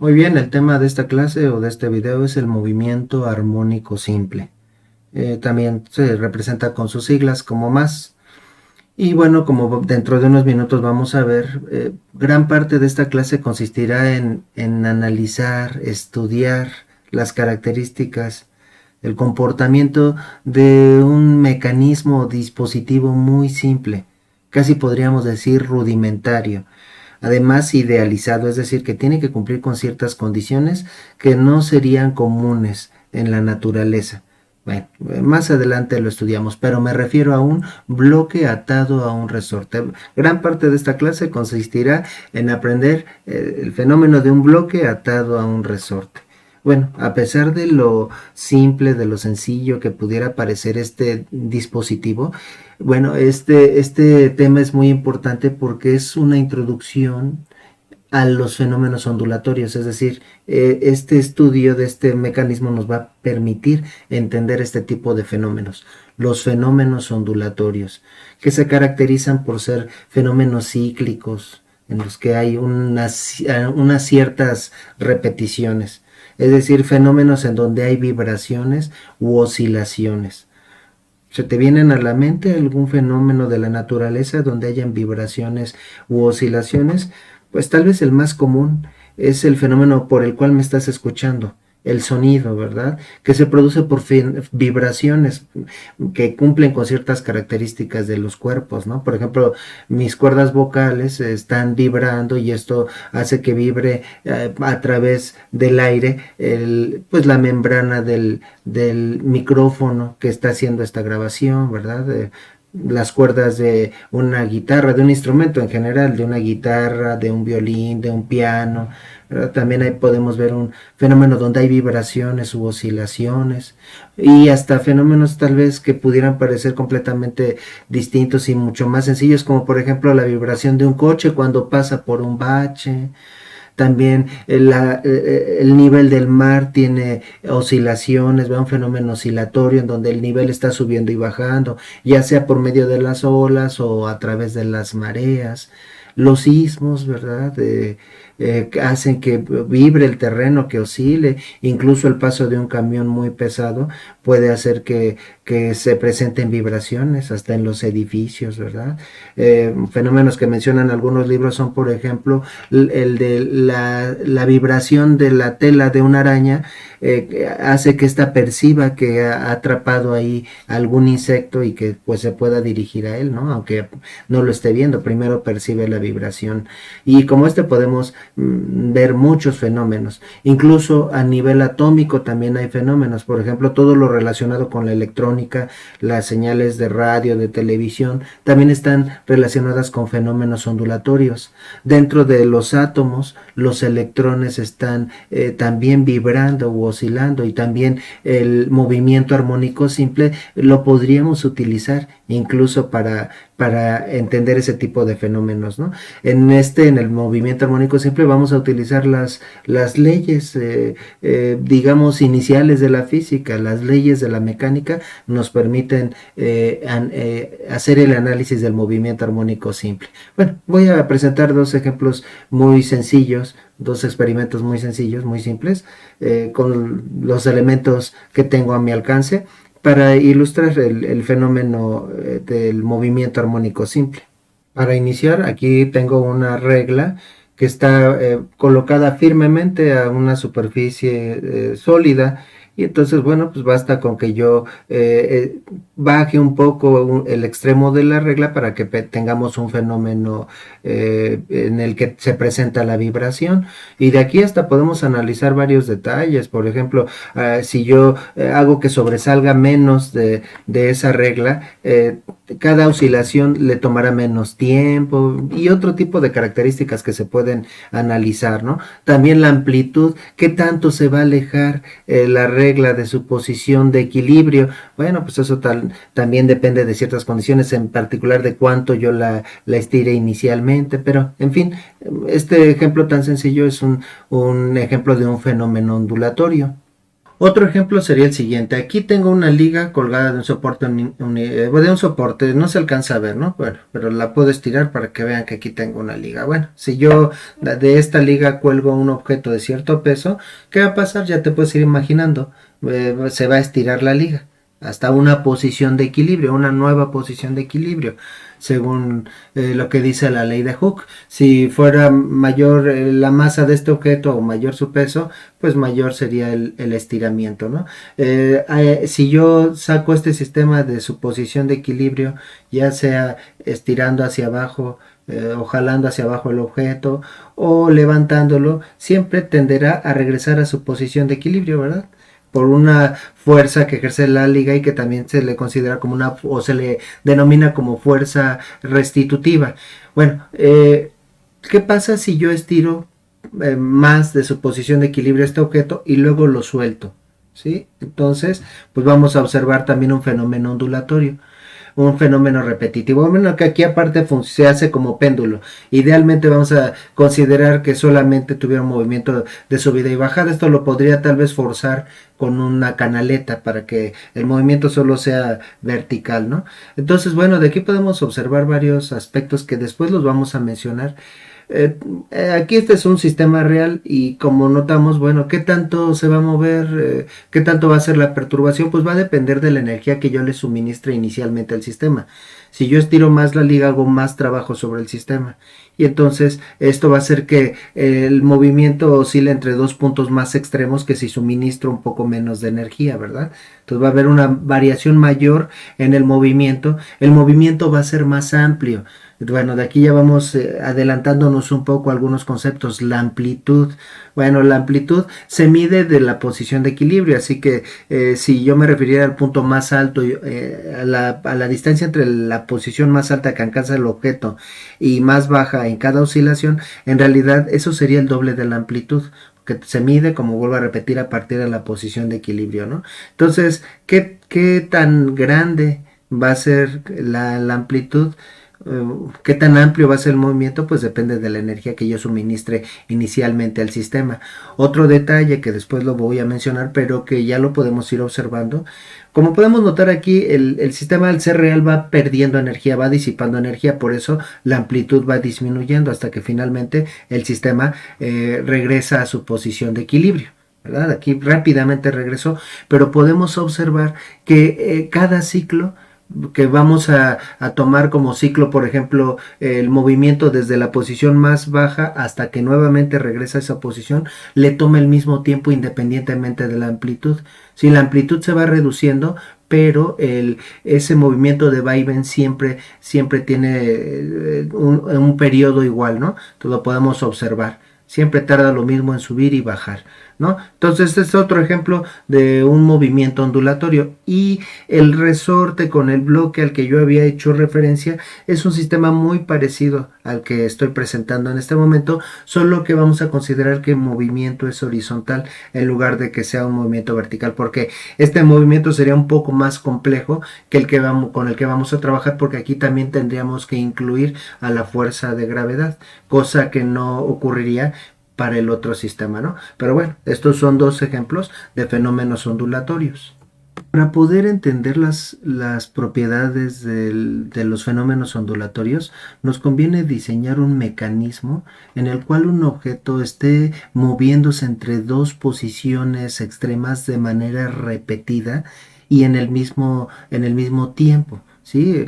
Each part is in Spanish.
Muy bien, el tema de esta clase o de este video es el movimiento armónico simple. También se representa con sus siglas como más. Y bueno, como dentro de unos minutos vamos a ver, gran parte de esta clase consistirá en analizar, estudiar las características, el comportamiento de un mecanismo o dispositivo muy simple, casi podríamos decir rudimentario, además idealizado, es decir, que tiene que cumplir con ciertas condiciones que no serían comunes en la naturaleza. Bueno, más adelante lo estudiamos, pero me refiero a un bloque atado a un resorte. Gran parte de esta clase consistirá en aprender el fenómeno de un bloque atado a un resorte. Bueno, a pesar de lo simple, de lo sencillo que pudiera parecer este dispositivo, bueno, este tema es muy importante porque es una introducción a los fenómenos ondulatorios, es decir, este estudio de este mecanismo nos va a permitir entender este tipo de fenómenos, los fenómenos ondulatorios, que se caracterizan por ser fenómenos cíclicos, en los que hay unas ciertas repeticiones, es decir, fenómenos en donde hay vibraciones u oscilaciones. ¿Se te vienen a la mente algún fenómeno de la naturaleza donde hayan vibraciones u oscilaciones? Pues tal vez el más común es el fenómeno por el cual me estás escuchando, el sonido, ¿verdad? Que se produce por vibraciones que cumplen con ciertas características de los cuerpos, ¿no? Por ejemplo, mis cuerdas vocales están vibrando y esto hace que vibre a través del aire, pues la membrana del micrófono que está haciendo esta grabación, ¿verdad? Las cuerdas de una guitarra, de un instrumento en general, de una guitarra, de un violín, de un piano. También ahí podemos ver un fenómeno donde hay vibraciones u oscilaciones y hasta fenómenos tal vez que pudieran parecer completamente distintos y mucho más sencillos, como por ejemplo la vibración de un coche cuando pasa por un bache. También el nivel del mar tiene oscilaciones, va un fenómeno oscilatorio en donde el nivel está subiendo y bajando, ya sea por medio de las olas o a través de las mareas. Los sismos, ¿verdad? Hacen que vibre el terreno, que oscile, incluso el paso de un camión muy pesado puede hacer que se presenten vibraciones hasta en los edificios, ¿verdad? Fenómenos que mencionan algunos libros son, por ejemplo, el de la vibración de la tela de una araña, hace que ésta perciba que ha atrapado ahí algún insecto y que pues se pueda dirigir a él, ¿no? Aunque no lo esté viendo, primero percibe la vibración. Y como podemos ver muchos fenómenos, incluso a nivel atómico también hay fenómenos, por ejemplo, todo lo relacionado con la electrónica, las señales de radio, de televisión, también están relacionadas con fenómenos ondulatorios. Dentro de los átomos, los electrones están también vibrando u oscilando, y también el movimiento armónico simple lo podríamos utilizar incluso para entender ese tipo de fenómenos, ¿no? En el movimiento armónico simple vamos a utilizar las leyes, digamos, iniciales de la física, las leyes de la mecánica nos permiten hacer el análisis del movimiento armónico simple. Bueno, voy a presentar dos ejemplos muy sencillos, dos experimentos muy sencillos, muy simples, con los elementos que tengo a mi alcance para ilustrar el fenómeno del movimiento armónico simple. Para iniciar, aquí tengo una regla que está colocada firmemente a una superficie sólida, y entonces, bueno, pues basta con que yo baje un poco el extremo de la regla para que tengamos un fenómeno en el que se presenta la vibración, y de aquí hasta podemos analizar varios detalles. Por ejemplo, si yo hago que sobresalga menos de esa regla, cada oscilación le tomará menos tiempo y otro tipo de características que se pueden analizar, ¿no? También la amplitud, qué tanto se va a alejar la regla de su posición de equilibrio. Bueno, pues eso también depende de ciertas condiciones, en particular de cuánto yo la estire inicialmente, pero en fin, este ejemplo tan sencillo es un ejemplo de un fenómeno ondulatorio. Otro ejemplo sería el siguiente. Aquí tengo una liga colgada de un soporte, de un soporte, no se alcanza a ver, ¿no? Bueno, pero la puedo estirar para que vean que aquí tengo una liga. Bueno, si yo de esta liga cuelgo un objeto de cierto peso, ¿qué va a pasar? Ya te puedes ir imaginando. Se va a estirar la liga hasta una posición de equilibrio, una nueva posición de equilibrio, según lo que dice la ley de Hooke. Si fuera mayor la masa de este objeto o mayor su peso, pues mayor sería el estiramiento, ¿no? Si yo saco este sistema de su posición de equilibrio, ya sea estirando hacia abajo, o jalando hacia abajo el objeto o levantándolo, siempre tenderá a regresar a su posición de equilibrio, ¿verdad? Por una fuerza que ejerce la liga y que también se le considera como una, o se le denomina como fuerza restitutiva. Bueno, ¿qué pasa si yo estiro más de su posición de equilibrio este objeto y luego lo suelto? ¿Sí? Entonces, pues vamos a observar también un fenómeno ondulatorio, un fenómeno repetitivo. Bueno, que aquí aparte se hace como péndulo. Idealmente vamos a considerar que solamente tuviera un movimiento de subida y bajada. Esto lo podría tal vez forzar con una canaleta para que el movimiento solo sea vertical, ¿no? Entonces, bueno, de aquí podemos observar varios aspectos que después los vamos a mencionar. Aquí este es un sistema real y como notamos, bueno, ¿qué tanto se va a mover? ¿Qué tanto va a ser la perturbación? Pues va a depender de la energía que yo le suministre inicialmente al sistema. Si yo estiro más la liga, hago más trabajo sobre el sistema. Y entonces esto va a hacer que el movimiento oscile entre dos puntos más extremos que si suministro un poco menos de energía, ¿verdad? Entonces va a haber una variación mayor en el movimiento. El movimiento va a ser más amplio. Bueno, de aquí ya vamos adelantándonos un poco a algunos conceptos. La amplitud. Bueno, la amplitud se mide de la posición de equilibrio, así que si yo me refiriera al punto más alto, a la distancia entre la posición más alta que alcanza el objeto y más baja en cada oscilación, en realidad eso sería el doble de la amplitud, que se mide, como vuelvo a repetir, a partir de la posición de equilibrio, ¿no? Entonces, ¿qué tan grande va a ser la amplitud? ¿Qué tan amplio va a ser el movimiento? Pues depende de la energía que yo suministre inicialmente al sistema. Otro detalle que después lo voy a mencionar, pero que ya lo podemos ir observando. Como podemos notar aquí, el sistema al ser real va perdiendo energía, va disipando energía, por eso la amplitud va disminuyendo hasta que finalmente el sistema regresa a su posición de equilibrio, ¿verdad? Aquí rápidamente regresó, pero podemos observar que cada ciclo que vamos a tomar como ciclo, por ejemplo, el movimiento desde la posición más baja hasta que nuevamente regresa a esa posición, le toma el mismo tiempo independientemente de la amplitud. Si la amplitud se va reduciendo, pero ese movimiento de vaivén siempre tiene un periodo igual, ¿no? Entonces lo podemos observar. Siempre tarda lo mismo en subir y bajar, ¿no? Entonces este es otro ejemplo de un movimiento ondulatorio. Y el resorte con el bloque al que yo había hecho referencia es un sistema muy parecido al que estoy presentando en este momento, solo que vamos a considerar que el movimiento es horizontal en lugar de que sea un movimiento vertical, porque este movimiento sería un poco más complejo que con el que vamos a trabajar, porque aquí también tendríamos que incluir a la fuerza de gravedad, cosa que no ocurriría para el otro sistema, ¿no? Pero bueno, estos son dos ejemplos de fenómenos ondulatorios. Para poder entender las propiedades de los fenómenos ondulatorios, nos conviene diseñar un mecanismo en el cual un objeto esté moviéndose entre dos posiciones extremas de manera repetida y en el mismo tiempo, ¿sí?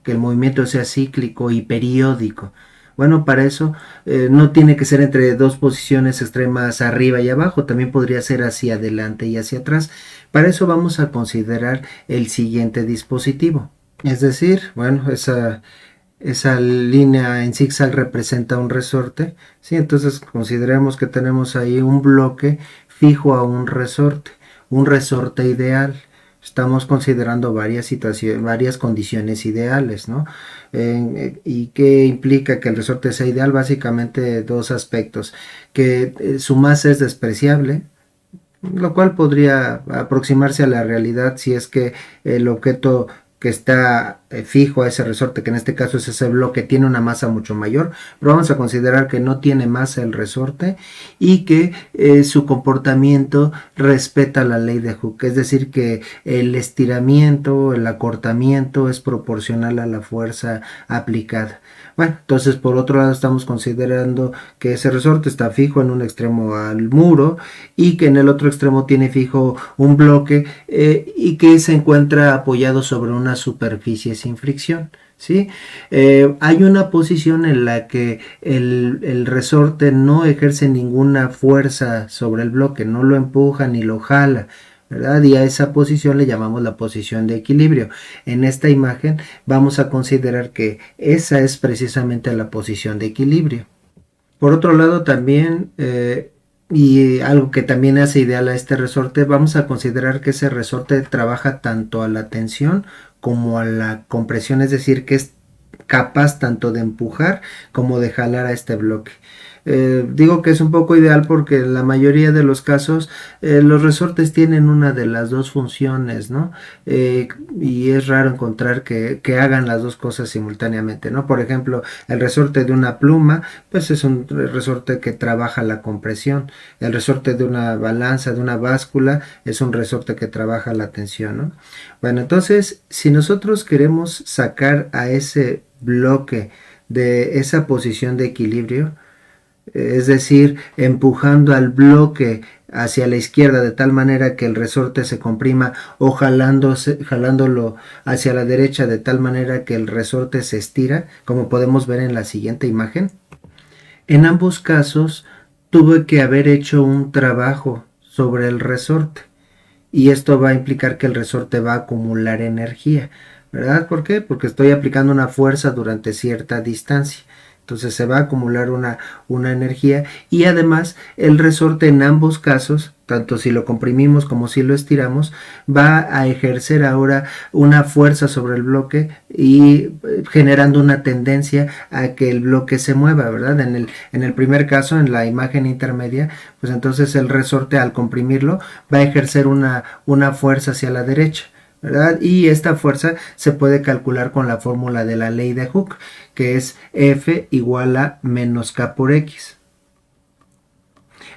Que el movimiento sea cíclico y periódico. Bueno, para eso no tiene que ser entre dos posiciones extremas arriba y abajo, también podría ser hacia adelante y hacia atrás. Para eso vamos a considerar el siguiente dispositivo. Es decir, bueno, esa línea en zigzag representa un resorte, ¿sí? Entonces consideremos que tenemos ahí un bloque fijo a un resorte ideal. Estamos considerando varias situaciones, varias condiciones ideales, ¿no? ¿Y qué implica que el resorte sea ideal? Básicamente dos aspectos: que su masa es despreciable, lo cual podría aproximarse a la realidad si es que el objeto que está fijo a ese resorte, que en este caso es ese bloque, tiene una masa mucho mayor, pero vamos a considerar que no tiene masa el resorte y que su comportamiento respeta la ley de Hooke, es decir, que el estiramiento, el acortamiento es proporcional a la fuerza aplicada. Bueno, entonces por otro lado estamos considerando que ese resorte está fijo en un extremo al muro y que en el otro extremo tiene fijo un bloque y que se encuentra apoyado sobre una superficie sin fricción. ¿Sí? Hay una posición en la que el resorte no ejerce ninguna fuerza sobre el bloque, no lo empuja ni lo jala, ¿verdad? Y a esa posición le llamamos la posición de equilibrio. En esta imagen vamos a considerar que esa es precisamente la posición de equilibrio. Por otro lado también, y algo que también hace ideal a este resorte, vamos a considerar que ese resorte trabaja tanto a la tensión como a la compresión, es decir, que es capaz tanto de empujar como de jalar a este bloque. Digo que es un poco ideal porque en la mayoría de los casos los resortes tienen una de las dos funciones, ¿no? Y es raro encontrar que hagan las dos cosas simultáneamente, ¿no? Por ejemplo, el resorte de una pluma, pues es un resorte que trabaja la compresión. El resorte de una balanza, de una báscula, es un resorte que trabaja la tensión, ¿no? Bueno, entonces, si nosotros queremos sacar a ese bloque de esa posición de equilibrio, es decir, empujando al bloque hacia la izquierda de tal manera que el resorte se comprima o jalándolo hacia la derecha de tal manera que el resorte se estira, como podemos ver en la siguiente imagen. En ambos casos tuve que haber hecho un trabajo sobre el resorte y esto va a implicar que el resorte va a acumular energía, ¿verdad? ¿Por qué? Porque estoy aplicando una fuerza durante cierta distancia. Entonces se va a acumular una energía y además el resorte en ambos casos, tanto si lo comprimimos como si lo estiramos, va a ejercer ahora una fuerza sobre el bloque y generando una tendencia a que el bloque se mueva, ¿verdad? En el primer caso, en la imagen intermedia, pues entonces el resorte al comprimirlo va a ejercer una fuerza hacia la derecha, ¿verdad? Y esta fuerza se puede calcular con la fórmula de la ley de Hooke, que es F igual a menos K por X.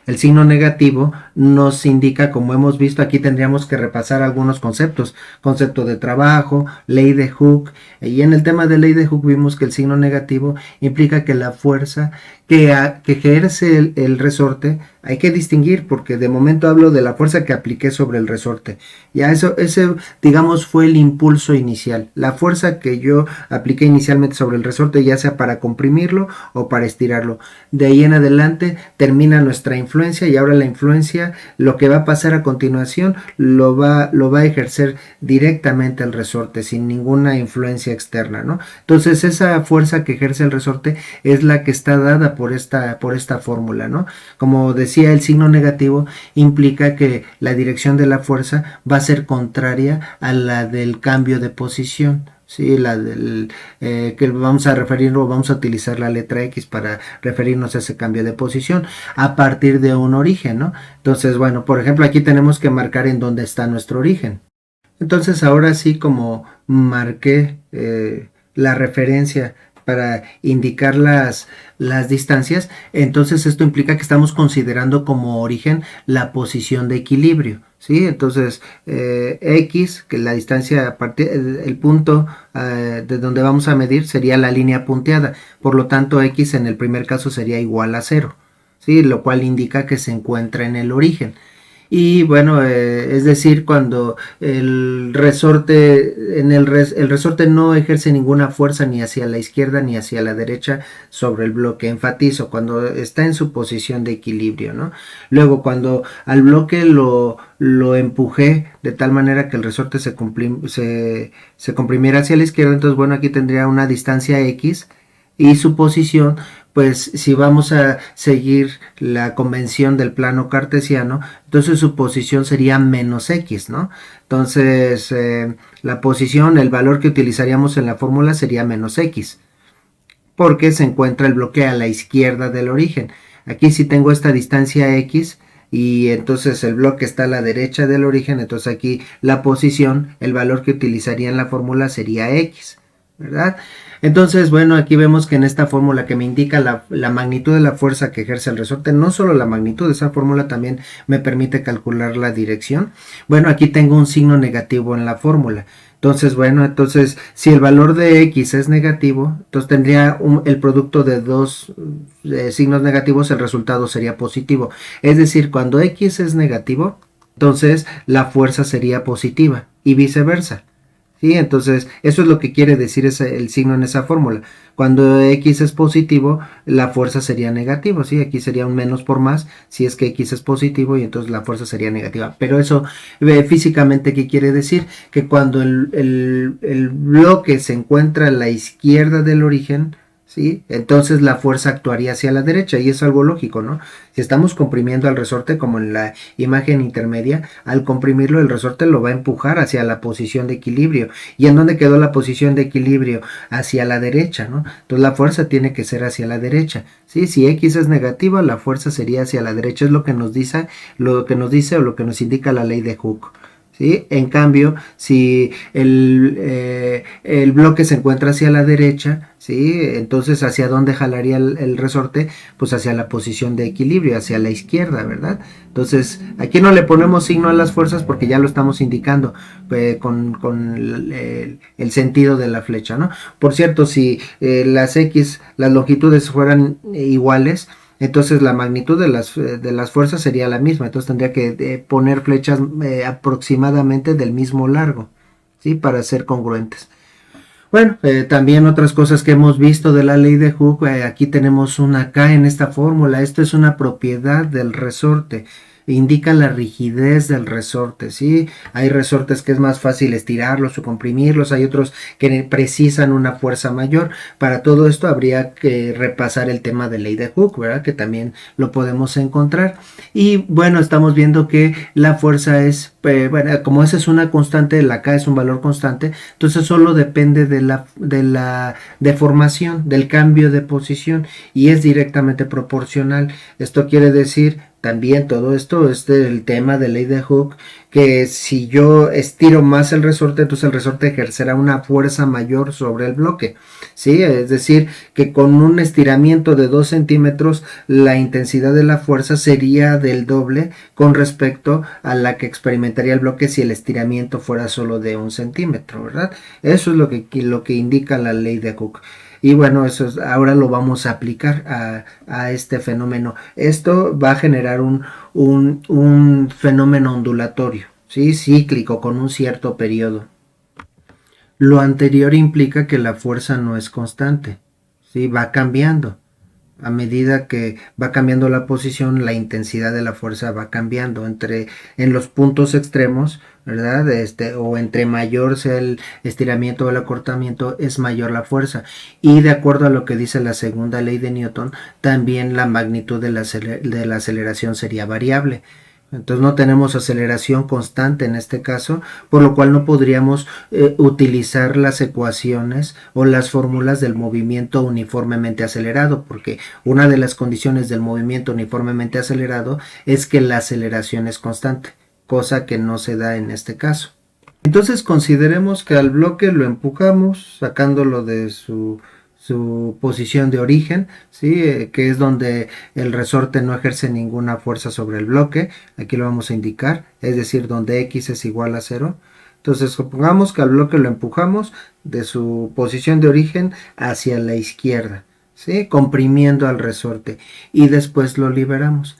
El signo negativo nos indica, como hemos visto, aquí tendríamos que repasar algunos conceptos, concepto de trabajo, ley de Hooke, y en el tema de ley de Hooke vimos que el signo negativo implica que la fuerza que ejerce el resorte hay que distinguir, porque de momento hablo de la fuerza que apliqué sobre el resorte. Ya ese digamos fue el impulso inicial, la fuerza que yo apliqué inicialmente sobre el resorte, ya sea para comprimirlo o para estirarlo. De ahí en adelante termina nuestra influencia y ahora la influencia, lo que va a pasar a continuación, lo va a ejercer directamente el resorte sin ninguna influencia externa, ¿no? Entonces esa fuerza que ejerce el resorte es la que está dada por esta fórmula, ¿no? Como decía, el signo negativo implica que la dirección de la fuerza va a ser contraria a la del cambio de posición. Sí, la del que vamos a referir o vamos a utilizar la letra X para referirnos a ese cambio de posición a partir de un origen, ¿no? Entonces, bueno, por ejemplo, aquí tenemos que marcar en dónde está nuestro origen. Entonces, ahora sí, como marqué la referencia para indicar las distancias, entonces esto implica que estamos considerando como origen la posición de equilibrio, ¿sí? Entonces X, que la distancia a partir, el punto de donde vamos a medir sería la línea punteada, por lo tanto X en el primer caso sería igual a 0, ¿sí? Lo cual indica que se encuentra en el origen. Y bueno, es decir, cuando el resorte, el resorte no ejerce ninguna fuerza ni hacia la izquierda ni hacia la derecha sobre el bloque, enfatizo, cuando está en su posición de equilibrio, ¿no? Luego, cuando al bloque lo empujé de tal manera que el resorte se comprimiera hacia la izquierda, entonces bueno, aquí tendría una distancia X y su posición, pues si vamos a seguir la convención del plano cartesiano, entonces su posición sería menos X, ¿no? Entonces la posición, el valor que utilizaríamos en la fórmula sería menos X, porque se encuentra el bloque a la izquierda del origen. Aquí si tengo esta distancia X, y entonces el bloque está a la derecha del origen, entonces aquí la posición, el valor que utilizaría en la fórmula sería X, ¿verdad? Entonces, bueno, aquí vemos que en esta fórmula que me indica la magnitud de la fuerza que ejerce el resorte, no solo la magnitud, esa fórmula también me permite calcular la dirección. Bueno, aquí tengo un signo negativo en la fórmula. Entonces, bueno, entonces si el valor de X es negativo, entonces tendría el producto de dos signos negativos, el resultado sería positivo. Es decir, cuando X es negativo, entonces la fuerza sería positiva y viceversa. ¿Sí? Entonces, eso es lo que quiere decir el signo en esa fórmula. Cuando X es positivo, la fuerza sería negativa, ¿sí? Aquí sería un menos por más, si es que X es positivo y entonces la fuerza sería negativa. Pero eso, físicamente, ¿qué quiere decir? Que cuando el bloque se encuentra a la izquierda del origen, ¿sí? Entonces la fuerza actuaría hacia la derecha y es algo lógico, ¿no? Si estamos comprimiendo al resorte como en la imagen intermedia, al comprimirlo el resorte lo va a empujar hacia la posición de equilibrio. ¿Y en dónde quedó la posición de equilibrio? Hacia la derecha, ¿no? Entonces la fuerza tiene que ser hacia la derecha, ¿sí? Si X es negativa, la fuerza sería hacia la derecha, es lo que nos dice o lo que nos indica la ley de Hooke. ¿Sí? En cambio, si el bloque se encuentra hacia la derecha, ¿sí? Entonces, ¿hacia dónde jalaría el resorte? Pues hacia la posición de equilibrio, hacia la izquierda, ¿verdad? Entonces, aquí no le ponemos signo a las fuerzas porque ya lo estamos indicando con el sentido de la flecha, ¿no? Por cierto, si las longitudes fueran iguales, entonces la magnitud de las fuerzas sería la misma, entonces tendría que poner flechas aproximadamente del mismo largo, ¿sí? Para ser congruentes. Bueno, también otras cosas que hemos visto de la ley de Hooke, aquí tenemos una K en esta fórmula, esto es una propiedad del resorte, indica la rigidez del resorte, ¿sí? Hay resortes que es más fácil estirarlos o comprimirlos, hay otros que precisan una fuerza mayor. Para todo esto habría que repasar el tema de ley de Hooke, ¿verdad? Que también lo podemos encontrar. Y bueno, estamos viendo que la fuerza es, bueno, como esa es una constante, la K es un valor constante, entonces solo depende de la deformación, del cambio de posición y es directamente proporcional. Esto quiere decir también todo esto es el tema de ley de Hooke, que si yo estiro más el resorte, entonces el resorte ejercerá una fuerza mayor sobre el bloque, ¿sí? Es decir, que con un estiramiento de 2 centímetros, la intensidad de la fuerza sería del doble con respecto a la que experimentaría el bloque si el estiramiento fuera solo de 1 centímetro, ¿verdad? Eso es lo que indica la ley de Hooke. Y bueno, ahora lo vamos a aplicar a este fenómeno. Esto va a generar un fenómeno ondulatorio, ¿sí? Cíclico, con un cierto periodo. Lo anterior implica que la fuerza no es constante, ¿sí? Va cambiando. A medida que va cambiando la posición, la intensidad de la fuerza va cambiando en los puntos extremos, ¿verdad? O entre mayor sea el estiramiento o el acortamiento, es mayor la fuerza. Y de acuerdo a lo que dice la segunda ley de Newton, también la magnitud de la aceleración sería variable. Entonces no tenemos aceleración constante en este caso, por lo cual no podríamos utilizar las ecuaciones o las fórmulas del movimiento uniformemente acelerado, porque una de las condiciones del movimiento uniformemente acelerado es que la aceleración es constante, cosa que no se da en este caso. Entonces consideremos que al bloque lo empujamos sacándolo de su posición de origen, ¿sí? Que es donde el resorte no ejerce ninguna fuerza sobre el bloque. Aquí lo vamos a indicar, es decir, donde X es igual a 0. Entonces supongamos que al bloque lo empujamos de su posición de origen hacia la izquierda, ¿sí? Comprimiendo al resorte y después lo liberamos.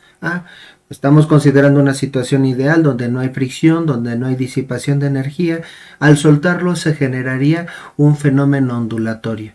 Estamos considerando una situación ideal donde no hay fricción, donde no hay disipación de energía. Al soltarlo se generaría un fenómeno ondulatorio,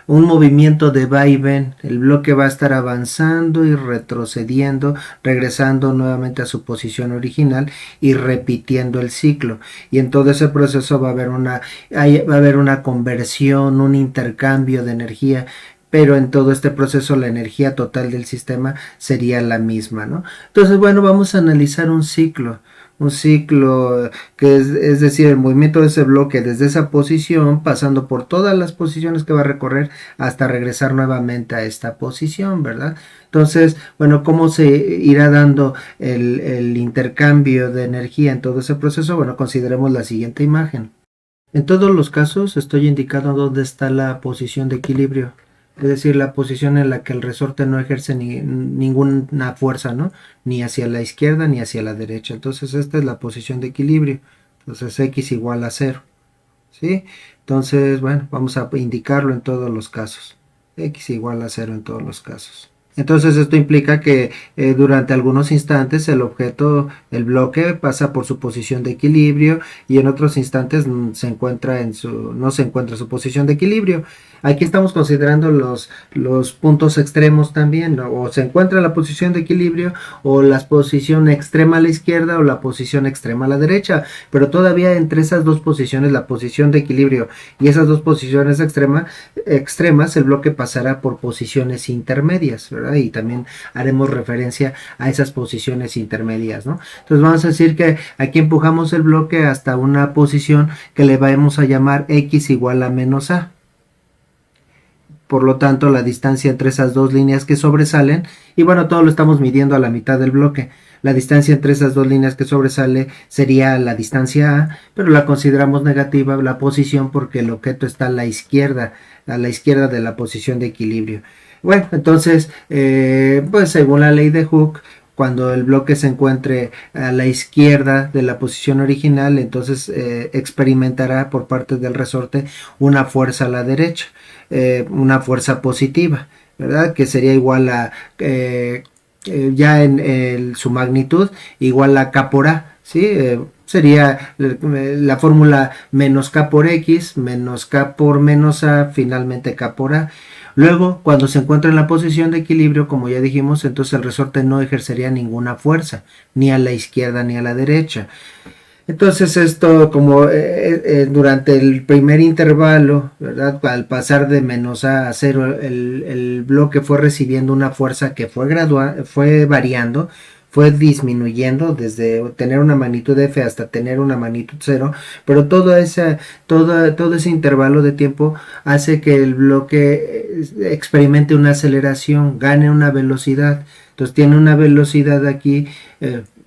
un movimiento de va y ven. El bloque va a estar avanzando y retrocediendo, regresando nuevamente a su posición original y repitiendo el ciclo. Y en todo ese proceso va a haber una conversión, un intercambio de energía, pero en todo este proceso la energía total del sistema sería la misma, ¿no? Entonces, bueno, vamos a analizar un ciclo. un ciclo que es decir, el movimiento de ese bloque desde esa posición, pasando por todas las posiciones que va a recorrer hasta regresar nuevamente a esta posición, ¿verdad? Entonces, bueno, ¿cómo se irá dando el intercambio de energía en todo ese proceso? Bueno, consideremos la siguiente imagen. En todos los casos estoy indicando dónde está la posición de equilibrio, es decir, la posición en la que el resorte no ejerce ninguna fuerza, ¿no? Ni hacia la izquierda ni hacia la derecha. Entonces esta es la posición de equilibrio. Entonces x igual a 0, ¿sí? Entonces, bueno, vamos a indicarlo en todos los casos. X igual a 0 en todos los casos. Entonces esto implica que durante algunos instantes el objeto, el bloque, pasa por su posición de equilibrio y en otros instantes no se encuentra en su posición de equilibrio. Aquí estamos considerando los puntos extremos también, ¿no? O se encuentra en la posición de equilibrio o la posición extrema a la izquierda o la posición extrema a la derecha, pero todavía entre esas dos posiciones, la posición de equilibrio y esas dos posiciones extremas, el bloque pasará por posiciones intermedias, ¿verdad? Y también haremos referencia a esas posiciones intermedias, ¿no? Entonces vamos a decir que aquí empujamos el bloque hasta una posición que le vamos a llamar x igual a menos a. Por lo tanto, la distancia entre esas dos líneas que sobresalen, y bueno, todo lo estamos midiendo a la mitad del bloque. La distancia entre esas dos líneas que sobresale sería la distancia A, pero la consideramos negativa la posición porque el objeto está a la izquierda de la posición de equilibrio. Bueno, entonces, pues según la ley de Hooke, cuando el bloque se encuentre a la izquierda de la posición original, entonces experimentará por parte del resorte una fuerza a la derecha, una fuerza positiva, ¿verdad? Que sería igual a, ya en su magnitud, igual a K por A, ¿sí? Sería la fórmula menos K por X, menos K por menos A, finalmente K por A. Luego, cuando se encuentra en la posición de equilibrio, como ya dijimos, entonces el resorte no ejercería ninguna fuerza, ni a la izquierda ni a la derecha. Entonces esto, como durante el primer intervalo, ¿verdad? Al pasar de menos a 0, el bloque fue recibiendo una fuerza que fue variando, fue disminuyendo desde tener una magnitud F hasta tener una magnitud 0, pero todo ese intervalo de tiempo hace que el bloque experimente una aceleración, gane una velocidad. Entonces tiene una velocidad aquí,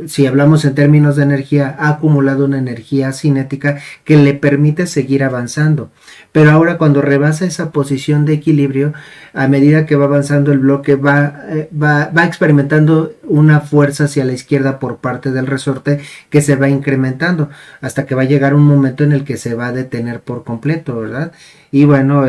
si hablamos en términos de energía, ha acumulado una energía cinética que le permite seguir avanzando. Pero ahora cuando rebasa esa posición de equilibrio, a medida que va avanzando el bloque va experimentando una fuerza hacia la izquierda por parte del resorte que se va incrementando hasta que va a llegar un momento en el que se va a detener por completo, ¿verdad? Y bueno,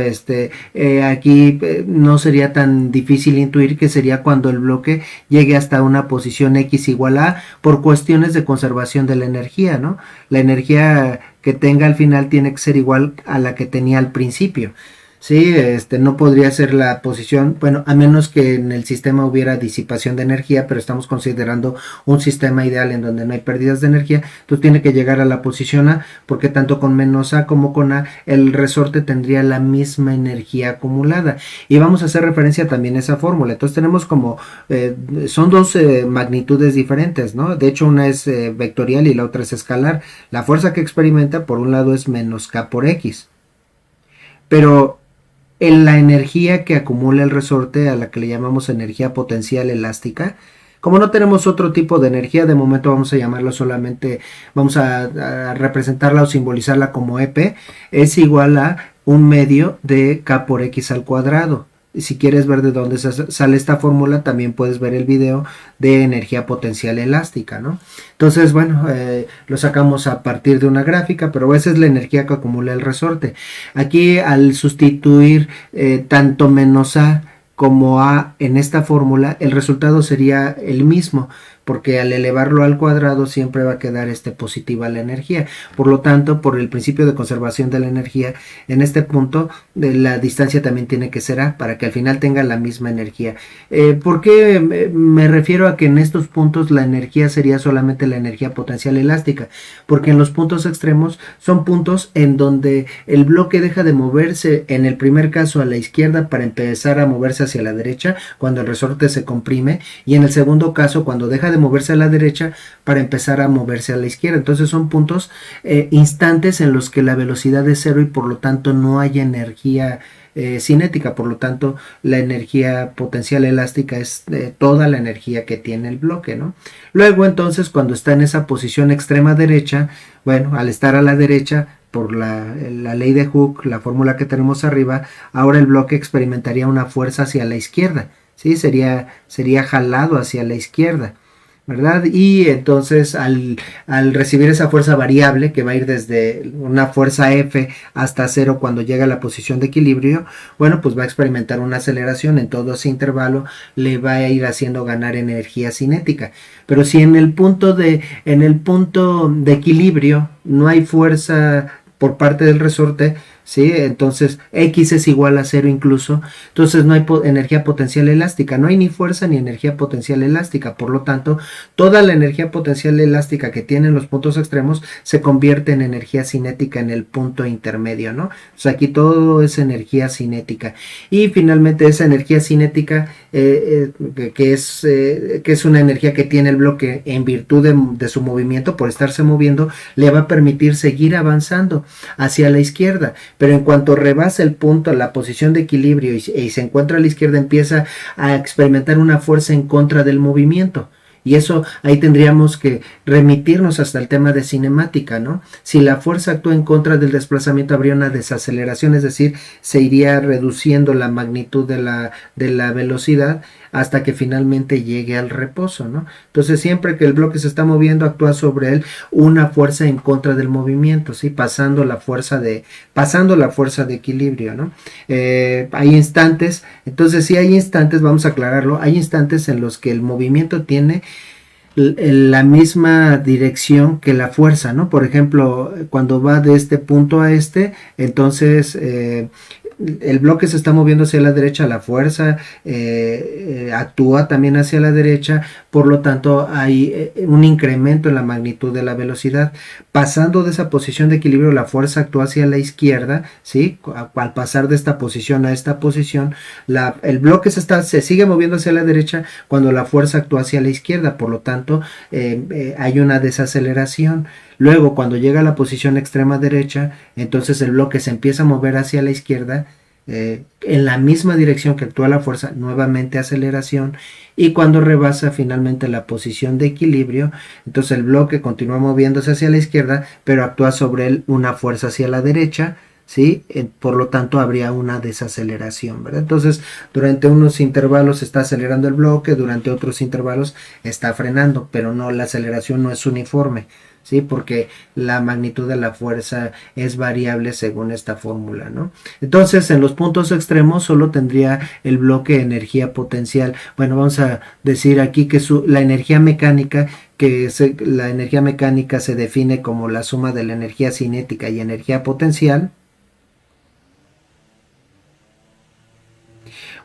aquí no sería tan difícil intuir que sería cuando el bloque llegue hasta una posición X igual a por cuestiones de conservación de la energía, ¿no? La energía que tenga al final tiene que ser igual a la que tenía al principio. Sí, no podría ser la posición, bueno, a menos que en el sistema hubiera disipación de energía, pero estamos considerando un sistema ideal en donde no hay pérdidas de energía, entonces tiene que llegar a la posición A, porque tanto con menos A como con A, el resorte tendría la misma energía acumulada. Y vamos a hacer referencia también a esa fórmula. Entonces tenemos como, son dos magnitudes diferentes, ¿no? De hecho, una es vectorial y la otra es escalar. La fuerza que experimenta, por un lado, es menos K por X. Pero en la energía que acumula el resorte, a la que le llamamos energía potencial elástica, como no tenemos otro tipo de energía, de momento vamos a llamarla solamente, vamos a representarla o simbolizarla como EP, es igual a 1/2 de K por X al cuadrado. Si quieres ver de dónde sale esta fórmula, también puedes ver el video de energía potencial elástica, ¿no? Entonces, bueno, lo sacamos a partir de una gráfica, pero esa es la energía que acumula el resorte. Aquí, al sustituir tanto menos A como A en esta fórmula, el resultado sería el mismo, porque al elevarlo al cuadrado siempre va a quedar positiva la energía. Por lo tanto, por el principio de conservación de la energía, en este punto la distancia también tiene que ser A para que al final tenga la misma energía. ¿Por qué me refiero a que en estos puntos la energía sería solamente la energía potencial elástica? Porque en los puntos extremos son puntos en donde el bloque deja de moverse, en el primer caso a la izquierda, para empezar a moverse hacia la derecha cuando el resorte se comprime, y en el segundo caso cuando deja de de moverse a la derecha para empezar a moverse a la izquierda. Entonces son puntos, instantes en los que la velocidad es cero y por lo tanto no hay energía cinética, por lo tanto la energía potencial elástica es toda la energía que tiene el bloque, ¿no? Luego entonces cuando está en esa posición extrema derecha, bueno, al estar a la derecha, por la ley de Hooke, la fórmula que tenemos arriba, ahora el bloque experimentaría una fuerza hacia la izquierda, ¿sí? Sería jalado hacia la izquierda, ¿verdad? Y entonces al recibir esa fuerza variable, que va a ir desde una fuerza F hasta 0 cuando llega a la posición de equilibrio, bueno, pues va a experimentar una aceleración en todo ese intervalo, le va a ir haciendo ganar energía cinética. Pero si en el punto de equilibrio no hay fuerza por parte del resorte, ¿sí? Entonces X es igual a 0 incluso, entonces no hay energía potencial elástica, no hay ni fuerza ni energía potencial elástica, por lo tanto toda la energía potencial elástica que tienen los puntos extremos se convierte en energía cinética en el punto intermedio, ¿no? O sea, aquí todo es energía cinética y finalmente esa energía cinética que es una energía que tiene el bloque en virtud de su movimiento, por estarse moviendo, le va a permitir seguir avanzando hacia la izquierda, pero en cuanto rebasa el punto, la posición de equilibrio y se encuentra a la izquierda, empieza a experimentar una fuerza en contra del movimiento. Y eso ahí tendríamos que remitirnos hasta el tema de cinemática, ¿no? Si la fuerza actúa en contra del desplazamiento, habría una desaceleración, es decir, se iría reduciendo la magnitud de la velocidad hasta que finalmente llegue al reposo, ¿no? Entonces siempre que el bloque se está moviendo, actúa sobre él una fuerza en contra del movimiento, ¿sí? Pasando la fuerza de equilibrio, ¿no? Hay instantes, entonces sí hay instantes, vamos a aclararlo, hay instantes en los que el movimiento tiene la misma dirección que la fuerza, ¿no? Por ejemplo, cuando va de este punto a este, entonces el bloque se está moviendo hacia la derecha, la fuerza actúa también hacia la derecha, por lo tanto hay un incremento en la magnitud de la velocidad. Pasando de esa posición de equilibrio, la fuerza actúa hacia la izquierda, ¿sí? Al pasar de esta posición a esta posición, el bloque se sigue moviendo hacia la derecha cuando la fuerza actúa hacia la izquierda, por lo tanto hay una desaceleración. Luego, cuando llega a la posición extrema derecha, entonces el bloque se empieza a mover hacia la izquierda, en la misma dirección que actúa la fuerza, nuevamente aceleración, y cuando rebasa finalmente la posición de equilibrio, entonces el bloque continúa moviéndose hacia la izquierda, pero actúa sobre él una fuerza hacia la derecha, ¿sí? Por lo tanto habría una desaceleración, ¿verdad? Entonces durante unos intervalos está acelerando el bloque, durante otros intervalos está frenando, pero no, la aceleración no es uniforme, ¿sí? Porque la magnitud de la fuerza es variable según esta fórmula, ¿no? Entonces en los puntos extremos solo tendría el bloque energía potencial. Bueno, vamos a decir aquí que la energía mecánica, la energía mecánica se define como la suma de la energía cinética y energía potencial.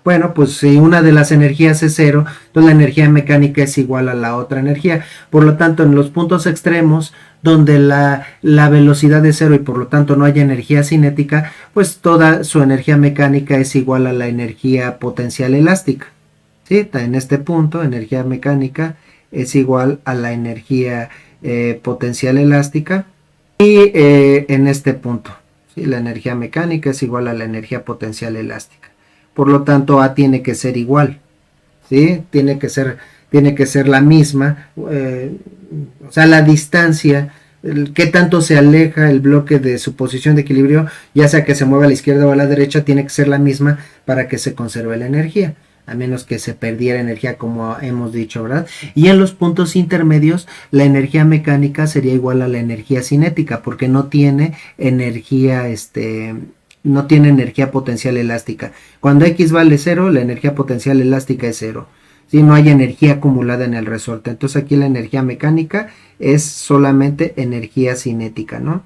Bueno, pues si una de las energías es cero, entonces la energía mecánica es igual a la otra energía. Por lo tanto, en los puntos extremos, donde la velocidad es cero y por lo tanto no hay energía cinética, pues toda su energía mecánica es igual a la energía potencial elástica. ¿Sí? En este punto, energía mecánica es igual a la energía potencial elástica. Y en este punto, ¿sí? La energía mecánica es igual a la energía potencial elástica. Por lo tanto, A tiene que ser igual, ¿sí? Tiene que ser la misma, o sea, la distancia, qué tanto se aleja el bloque de su posición de equilibrio, ya sea que se mueva a la izquierda o a la derecha, tiene que ser la misma para que se conserve la energía, a menos que se perdiera energía, como hemos dicho, ¿verdad? Y en los puntos intermedios, la energía mecánica sería igual a la energía cinética, porque no tiene energía, no tiene energía potencial elástica. Cuando X vale 0, la energía potencial elástica es 0. ¿Sí? No hay energía acumulada en el resorte. Entonces aquí la energía mecánica es solamente energía cinética, ¿no?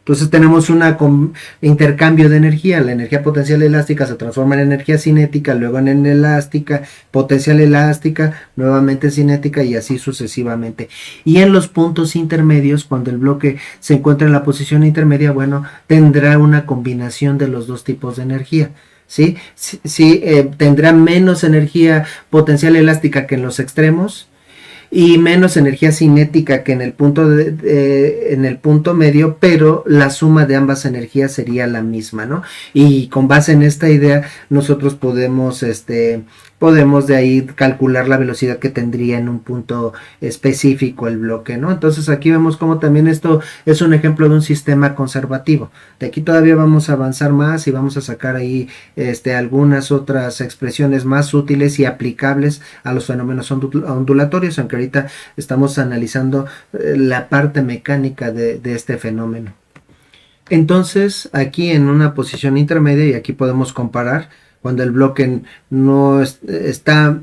Entonces tenemos un intercambio de energía. La energía potencial elástica se transforma en energía cinética, luego en elástica, potencial elástica, nuevamente cinética y así sucesivamente. Y en los puntos intermedios, cuando el bloque se encuentra en la posición intermedia, bueno, tendrá una combinación de los dos tipos de energía. ¿Sí? Tendrá menos energía potencial elástica que en los extremos, y menos energía cinética que en el punto en el punto medio, pero la suma de ambas energías sería la misma, ¿no? Y con base en esta idea nosotros podemos de ahí calcular la velocidad que tendría en un punto específico el bloque, ¿no? Entonces aquí vemos cómo también esto es un ejemplo de un sistema conservativo. De aquí todavía vamos a avanzar más y vamos a sacar ahí algunas otras expresiones más útiles y aplicables a los fenómenos ondulatorios, aunque ahorita estamos analizando la parte mecánica de este fenómeno. Entonces aquí en una posición intermedia, y aquí podemos comparar cuando el bloque no está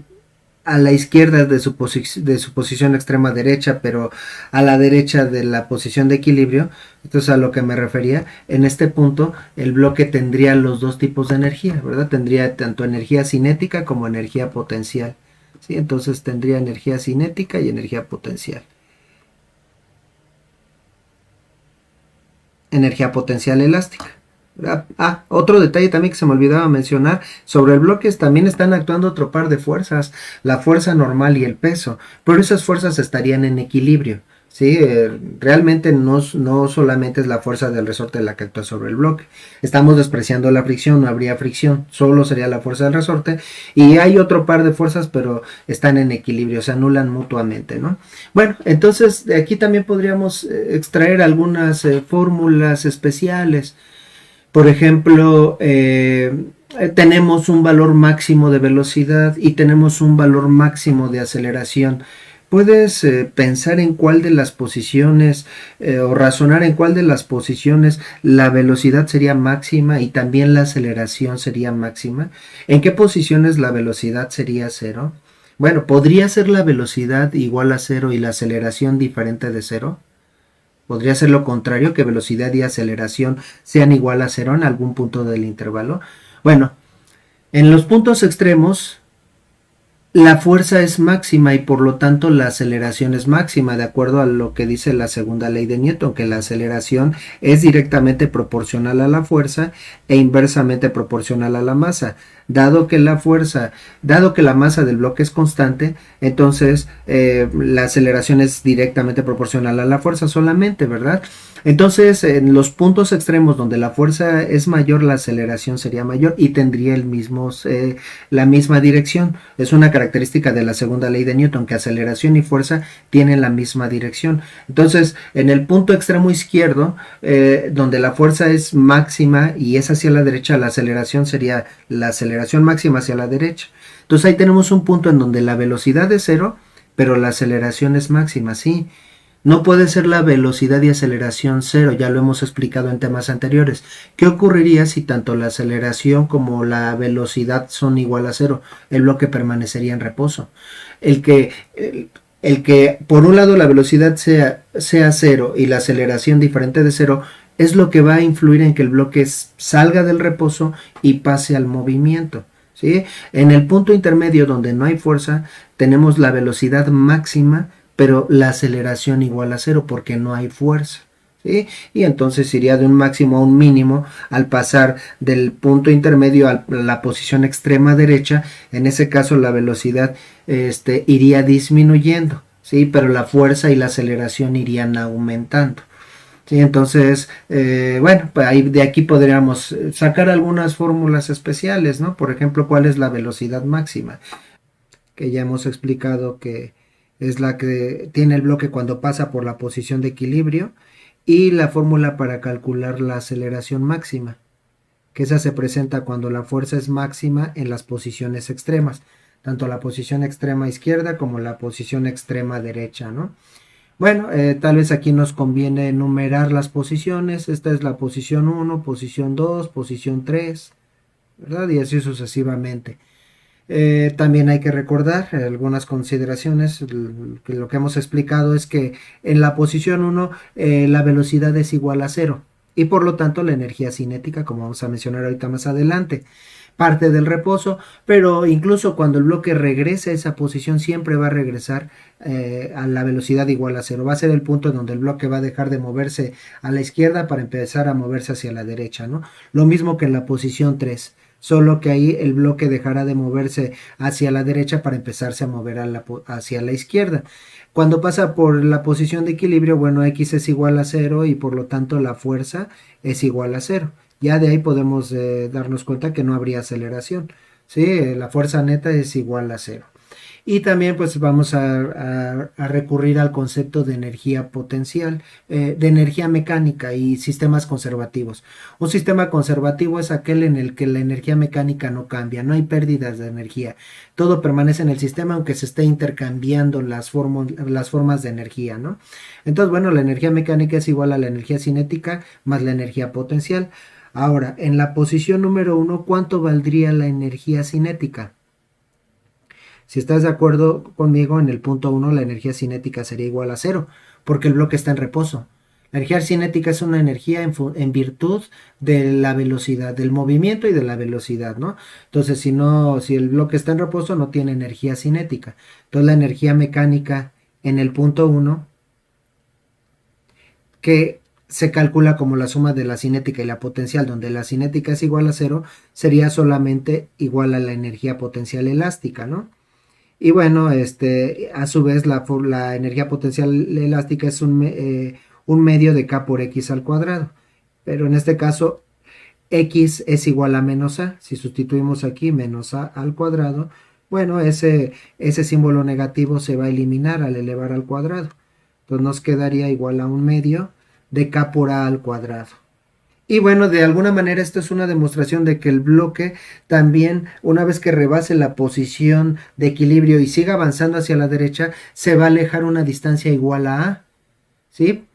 a la izquierda de su posición extrema derecha, pero a la derecha de la posición de equilibrio. Entonces, a lo que me refería, en este punto el bloque tendría los dos tipos de energía, ¿verdad? Tendría tanto energía cinética como energía potencial, ¿sí? Entonces tendría energía cinética y energía potencial. Energía potencial elástica. Otro detalle también que se me olvidaba mencionar, sobre el bloque también están actuando otro par de fuerzas, la fuerza normal y el peso, pero esas fuerzas estarían en equilibrio, ¿sí? Realmente no solamente es la fuerza del resorte la que actúa sobre el bloque, estamos despreciando la fricción, no habría fricción, solo sería la fuerza del resorte, y hay otro par de fuerzas, pero están en equilibrio, se anulan mutuamente, ¿no? Bueno, entonces de aquí también podríamos extraer algunas fórmulas especiales. Por ejemplo, tenemos un valor máximo de velocidad y tenemos un valor máximo de aceleración. Puedes pensar en cuál de las posiciones o razonar en cuál de las posiciones la velocidad sería máxima y también la aceleración sería máxima. ¿En qué posiciones la velocidad sería cero? Bueno, ¿podría ser la velocidad igual a cero y la aceleración diferente de cero? Podría ser lo contrario, que velocidad y aceleración sean igual a cero en algún punto del intervalo. Bueno, en los puntos extremos la fuerza es máxima y por lo tanto la aceleración es máxima, de acuerdo a lo que dice la segunda ley de Newton, que la aceleración es directamente proporcional a la fuerza e inversamente proporcional a la masa. Dado que la masa del bloque es constante, entonces la aceleración es directamente proporcional a la fuerza solamente, ¿verdad? Entonces, en los puntos extremos donde la fuerza es mayor, la aceleración sería mayor y tendría la misma dirección. Es una característica de la segunda ley de Newton, que aceleración y fuerza tienen la misma dirección. Entonces, en el punto extremo izquierdo, donde la fuerza es máxima y es hacia la derecha, la aceleración sería la aceleración máxima hacia la derecha. Entonces, ahí tenemos un punto en donde la velocidad es cero, pero la aceleración es máxima, ¿sí? No puede ser la velocidad y aceleración cero, ya lo hemos explicado en temas anteriores. ¿Qué ocurriría si tanto la aceleración como la velocidad son igual a cero? El bloque permanecería en reposo. El que por un lado la velocidad sea cero y la aceleración diferente de cero es lo que va a influir en que el bloque salga del reposo y pase al movimiento, ¿sí? En el punto intermedio donde no hay fuerza tenemos la velocidad máxima, pero la aceleración igual a cero porque no hay fuerza, ¿sí? Y entonces iría de un máximo a un mínimo al pasar del punto intermedio a la posición extrema derecha. En ese caso la velocidad iría disminuyendo, ¿sí? Pero la fuerza y la aceleración irían aumentando. Sí, entonces, bueno, pues de aquí podríamos sacar algunas fórmulas especiales, ¿no? Por ejemplo, ¿cuál es la velocidad máxima? Que ya hemos explicado que es la que tiene el bloque cuando pasa por la posición de equilibrio, y la fórmula para calcular la aceleración máxima, que esa se presenta cuando la fuerza es máxima en las posiciones extremas, tanto la posición extrema izquierda como la posición extrema derecha, ¿no? Bueno, tal vez aquí nos conviene enumerar las posiciones. Esta es la posición 1, posición 2, posición 3, ¿verdad? Y así sucesivamente. También hay que recordar algunas consideraciones. Lo que hemos explicado es que en la posición 1 la velocidad es igual a cero y por lo tanto la energía cinética, como vamos a mencionar ahorita más adelante, parte del reposo, pero incluso cuando el bloque regrese a esa posición siempre va a regresar a la velocidad igual a cero. Va a ser el punto donde el bloque va a dejar de moverse a la izquierda para empezar a moverse hacia la derecha, ¿no? Lo mismo que en la posición 3. solo que ahí el bloque dejará de moverse hacia la derecha para empezarse a mover hacia la izquierda. Cuando pasa por la posición de equilibrio, bueno, X es igual a 0 y por lo tanto la fuerza es igual a 0. Ya de ahí podemos darnos cuenta que no habría aceleración. ¿Sí? La fuerza neta es igual a 0. Y también pues vamos a recurrir al concepto de energía potencial, de energía mecánica y sistemas conservativos. Un sistema conservativo es aquel en el que la energía mecánica no cambia, no hay pérdidas de energía. Todo permanece en el sistema aunque se esté intercambiando las formas de energía, ¿no? Entonces, bueno, la energía mecánica es igual a la energía cinética más la energía potencial. Ahora, en la posición número 1, ¿cuánto valdría la energía cinética? Si estás de acuerdo conmigo, en el punto 1 la energía cinética sería igual a 0, porque el bloque está en reposo. La energía cinética es una energía en virtud de la velocidad, del movimiento y de la velocidad, ¿no? Entonces, si el bloque está en reposo, no tiene energía cinética. Entonces, la energía mecánica en el punto 1, que se calcula como la suma de la cinética y la potencial, donde la cinética es igual a 0, sería solamente igual a la energía potencial elástica, ¿no? Y bueno, a su vez la energía potencial elástica es un medio de K por X al cuadrado. Pero en este caso, X es igual a menos A. Si sustituimos aquí menos A al cuadrado, bueno, ese símbolo negativo se va a eliminar al elevar al cuadrado. Entonces nos quedaría igual a un medio de K por A al cuadrado. Y bueno, de alguna manera esto es una demostración de que el bloque también, una vez que rebase la posición de equilibrio y siga avanzando hacia la derecha, se va a alejar una distancia igual a A, ¿sí?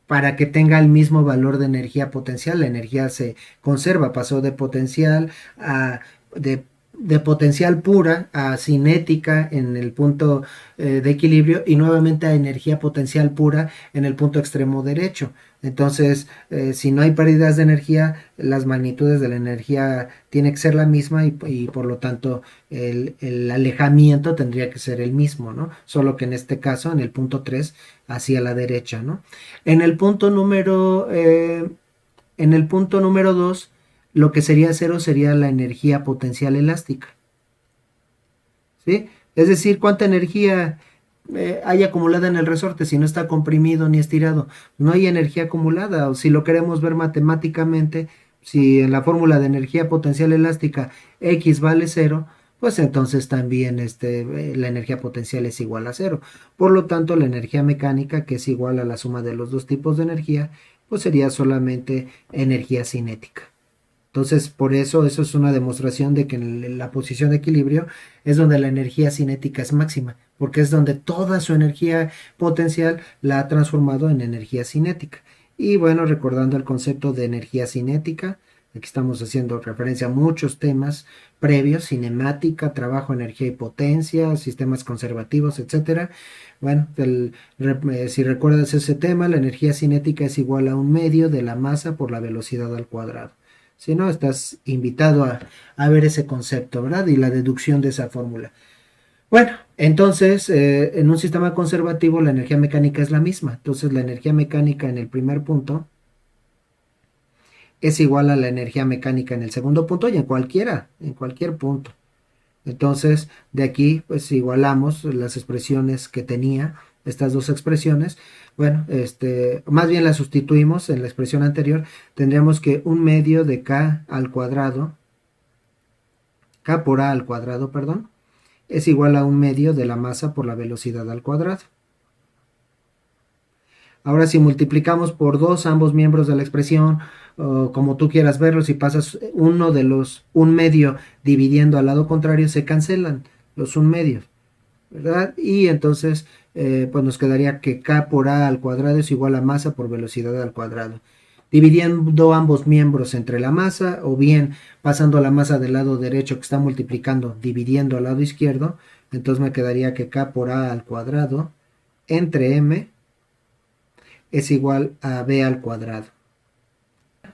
Para que tenga el mismo valor de energía potencial. La energía se conserva, pasó de potencial a de potencial pura a cinética en el punto de equilibrio y nuevamente a energía potencial pura en el punto extremo derecho. Entonces, si no hay pérdidas de energía, las magnitudes de la energía tiene que ser la misma y por lo tanto el alejamiento tendría que ser el mismo, ¿no? Solo que en este caso, en el punto 3, hacia la derecha, ¿no? En el punto número 2, lo que sería 0 sería la energía potencial elástica, ¿sí? Es decir, cuánta energía hay acumulada en el resorte si no está comprimido ni estirado. No hay energía acumulada, o si lo queremos ver matemáticamente, si en la fórmula de energía potencial elástica X vale 0, pues entonces también la energía potencial es igual a 0. Por lo tanto, la energía mecánica, que es igual a la suma de los dos tipos de energía, pues sería solamente energía cinética. Entonces, por eso es una demostración de que en la posición de equilibrio es donde la energía cinética es máxima, porque es donde toda su energía potencial la ha transformado en energía cinética. Y bueno, recordando el concepto de energía cinética, aquí estamos haciendo referencia a muchos temas previos: cinemática, trabajo, energía y potencia, sistemas conservativos, etcétera. Bueno, si recuerdas ese tema, la energía cinética es igual a un medio de la masa por la velocidad al cuadrado. Si no, estás invitado a ver ese concepto, ¿verdad? Y la deducción de esa fórmula. Bueno, entonces, en un sistema conservativo la energía mecánica es la misma. Entonces, la energía mecánica en el primer punto es igual a la energía mecánica en el segundo punto y en cualquier punto. Entonces, de aquí, pues igualamos las expresiones que tenía, estas dos expresiones. Bueno, más bien las sustituimos en la expresión anterior. Tendríamos que un medio de K al cuadrado, K por A al cuadrado, perdón, es igual a un medio de la masa por la velocidad al cuadrado. Ahora, si multiplicamos por 2 ambos miembros de la expresión, o como tú quieras verlo, si pasas un medio dividiendo al lado contrario, se cancelan los un medios, ¿verdad? Y entonces, pues nos quedaría que K por A al cuadrado es igual a masa por velocidad al cuadrado. Dividiendo ambos miembros entre la masa, o bien pasando la masa del lado derecho que está multiplicando, dividiendo al lado izquierdo, entonces me quedaría que K por A al cuadrado entre M es igual a B al cuadrado.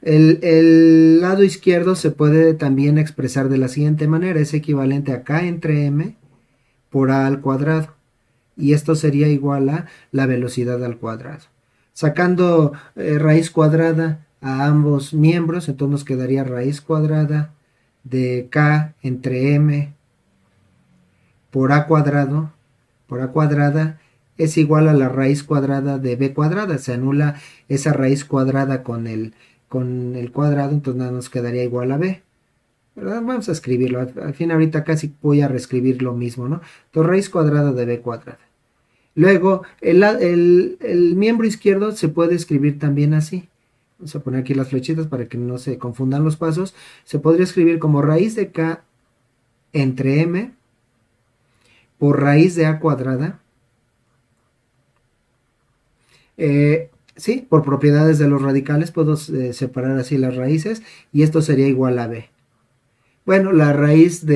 El lado izquierdo se puede también expresar de la siguiente manera: es equivalente a K entre M por A al cuadrado, y esto sería igual a la velocidad al cuadrado. Sacando raíz cuadrada a ambos miembros, entonces nos quedaría raíz cuadrada de K entre M por A cuadrado, por A cuadrada, es igual a la raíz cuadrada de B cuadrada. Se anula esa raíz cuadrada con el cuadrado, entonces nada nos quedaría igual a B. ¿Verdad? Vamos a escribirlo. Al fin ahorita casi voy a reescribir lo mismo, ¿no? Entonces raíz cuadrada de B cuadrada. Luego, el miembro izquierdo se puede escribir también así. Vamos a poner aquí las flechitas para que no se confundan los pasos. Se podría escribir como raíz de K entre M por raíz de A cuadrada. Sí, por propiedades de los radicales puedo separar así las raíces y esto sería igual a B. Bueno, la raíz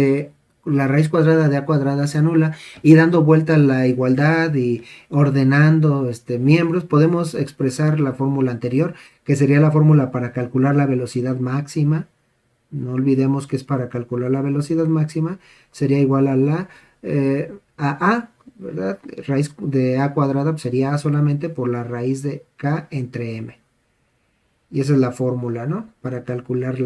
cuadrada de A cuadrada se anula y dando vuelta a la igualdad y ordenando miembros podemos expresar la fórmula anterior, que sería la fórmula para calcular la velocidad máxima. No olvidemos que es para calcular la velocidad máxima, sería igual a A, ¿verdad? Raíz de A cuadrada pues sería A solamente por la raíz de K entre M. Y esa es la fórmula, ¿no? Para calcular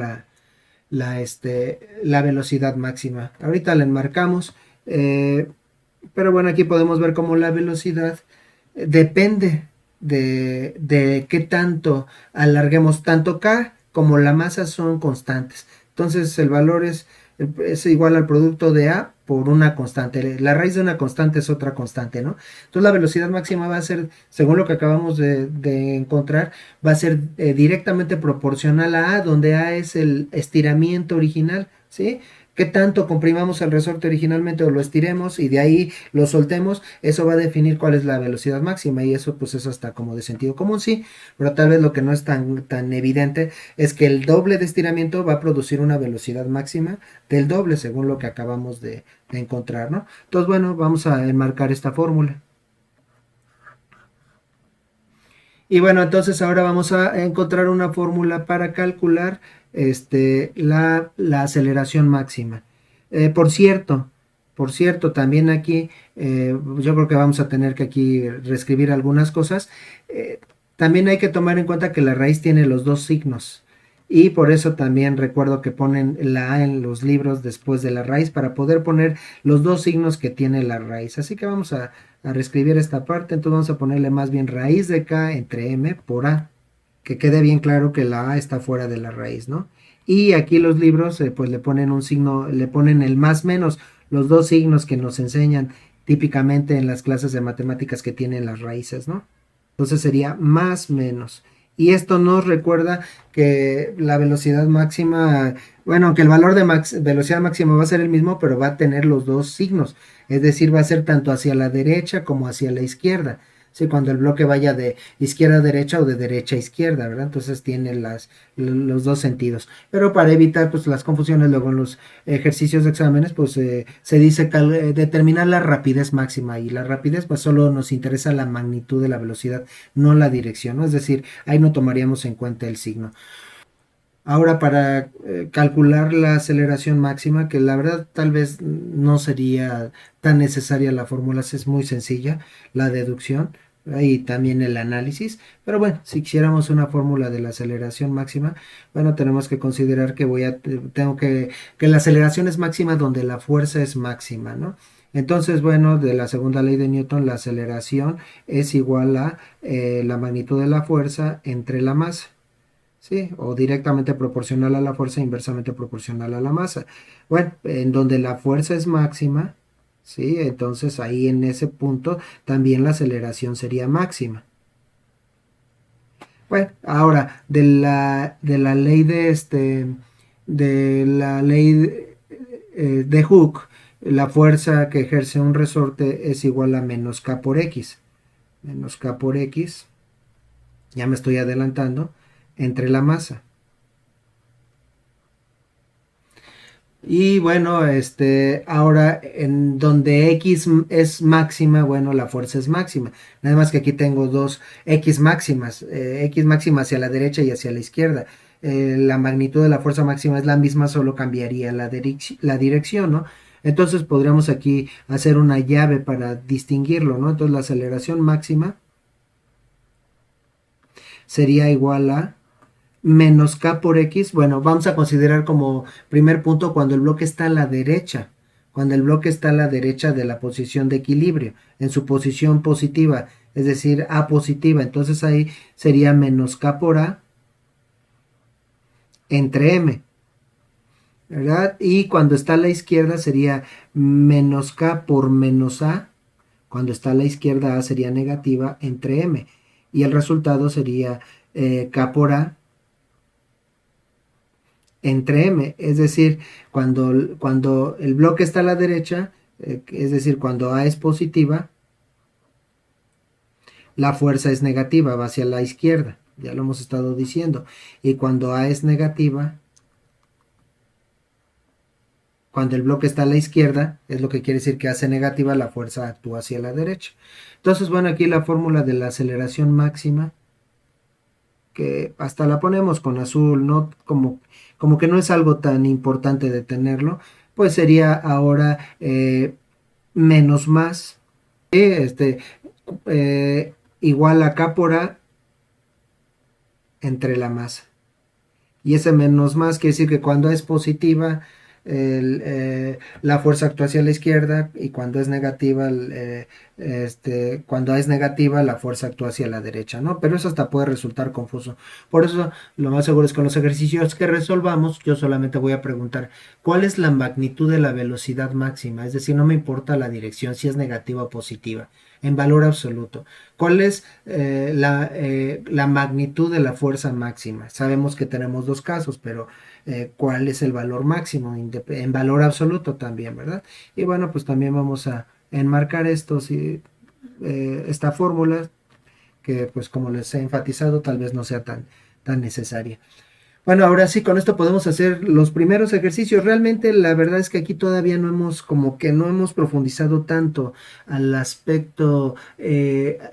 la velocidad máxima. Ahorita la enmarcamos, pero bueno, aquí podemos ver cómo la velocidad depende de qué tanto alarguemos. Tanto K como la masa son constantes. Entonces el valor es igual al producto de A por una constante. La raíz de una constante es otra constante, ¿no? Entonces la velocidad máxima va a ser, según lo que acabamos de encontrar, va a ser directamente proporcional a A, donde A es el estiramiento original, ¿sí? Qué tanto comprimamos el resorte originalmente o lo estiremos y de ahí lo soltemos, eso va a definir cuál es la velocidad máxima y eso pues es hasta como de sentido común, sí, pero tal vez lo que no es tan evidente es que el doble de estiramiento va a producir una velocidad máxima del doble según lo que acabamos de encontrar, ¿no? Entonces bueno, vamos a enmarcar esta fórmula. Y bueno, entonces ahora vamos a encontrar una fórmula para calcular la aceleración máxima. Por cierto, también aquí yo creo que vamos a tener que aquí reescribir algunas cosas. También hay que tomar en cuenta que la raíz tiene los dos signos. Y por eso también recuerdo que ponen la A en los libros después de la raíz para poder poner los dos signos que tiene la raíz. Así que vamos a reescribir esta parte. Entonces vamos a ponerle más bien raíz de K entre M por A. Que quede bien claro que la A está fuera de la raíz, ¿no? Y aquí los libros pues le ponen un signo, le ponen el más menos, los dos signos que nos enseñan típicamente en las clases de matemáticas que tienen las raíces, ¿no? Entonces sería más menos. Y esto nos recuerda que la velocidad máxima, bueno, aunque el valor de velocidad máxima va a ser el mismo, pero va a tener los dos signos. Es decir, va a ser tanto hacia la derecha como hacia la izquierda. Sí, cuando el bloque vaya de izquierda a derecha o de derecha a izquierda, ¿verdad? Entonces tiene los dos sentidos. Pero para evitar pues las confusiones luego en los ejercicios de exámenes, pues se dice determinar la rapidez máxima y la rapidez pues solo nos interesa la magnitud de la velocidad, no la dirección, ¿no? Es decir, ahí no tomaríamos en cuenta el signo. Ahora para calcular la aceleración máxima, que la verdad tal vez no sería tan necesaria la fórmula, es muy sencilla, la deducción y también el análisis, pero bueno, si quisiéramos una fórmula de la aceleración máxima, bueno, tenemos que considerar que tengo que la aceleración es máxima donde la fuerza es máxima, ¿no? Entonces, bueno, de la segunda ley de Newton, la aceleración es igual a la magnitud de la fuerza entre la masa. ¿Sí? O directamente proporcional a la fuerza, inversamente proporcional a la masa. Bueno, en donde la fuerza es máxima, ¿sí? Entonces ahí en ese punto también la aceleración sería máxima. Bueno, ahora de la ley de la ley de Hooke, la fuerza que ejerce un resorte es igual a menos K por X. Menos K por X, ya me estoy adelantando, entre la masa. Y bueno, ahora en donde X es máxima, bueno, la fuerza es máxima. Nada más que aquí tengo dos X máximas, X máxima hacia la derecha y hacia la izquierda. La magnitud de la fuerza máxima es la misma, solo cambiaría la dirección, ¿no? Entonces podríamos aquí hacer una llave para distinguirlo, ¿no? Entonces la aceleración máxima sería igual a menos K por X, bueno, vamos a considerar como primer punto cuando el bloque está a la derecha, cuando el bloque está a la derecha de la posición de equilibrio, en su posición positiva, es decir, A positiva, entonces ahí sería menos K por A entre M, ¿verdad? Y cuando está a la izquierda sería menos K por menos A, cuando está a la izquierda A sería negativa entre M, y el resultado sería K por A entre M, es decir, cuando el bloque está a la derecha, es decir, cuando A es positiva, la fuerza es negativa, va hacia la izquierda, ya lo hemos estado diciendo, y cuando A es negativa, cuando el bloque está a la izquierda, es lo que quiere decir que hace negativa, la fuerza actúa hacia la derecha. Entonces, bueno, aquí la fórmula de la aceleración máxima, que hasta la ponemos con azul, ¿no? Como que no es algo tan importante de tenerlo, pues sería ahora menos más, este, igual a K por A entre la masa. Y ese menos más quiere decir que cuando es positiva, la fuerza actúa hacia la izquierda, y cuando es negativa, cuando es negativa, la fuerza actúa hacia la derecha, ¿no? Pero eso hasta puede resultar confuso. Por eso, lo más seguro es que con los ejercicios que resolvamos, yo solamente voy a preguntar cuál es la magnitud de la velocidad máxima, es decir, no me importa la dirección, si es negativa o positiva, en valor absoluto. ¿Cuál es la magnitud de la fuerza máxima? Sabemos que tenemos dos casos, pero ¿cuál es el valor máximo? En valor absoluto también, ¿verdad? Y bueno, pues también vamos a enmarcar esta fórmula, que pues como les he enfatizado, tal vez no sea tan necesaria. Bueno, ahora sí, con esto podemos hacer los primeros ejercicios. Realmente la verdad es que aquí todavía como que no hemos profundizado tanto al aspecto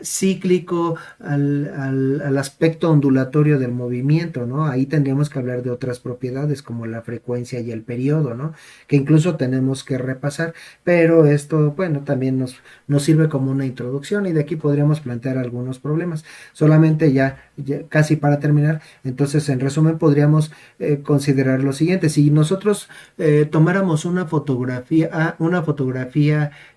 cíclico, al aspecto ondulatorio del movimiento, ¿no? Ahí tendríamos que hablar de otras propiedades como la frecuencia y el periodo, ¿no? Que incluso tenemos que repasar, pero esto, bueno, también nos sirve como una introducción, y de aquí podríamos plantear algunos problemas. Solamente ya casi para terminar, entonces en resumen podríamos considerar lo siguiente: si nosotros tomáramos una fotografía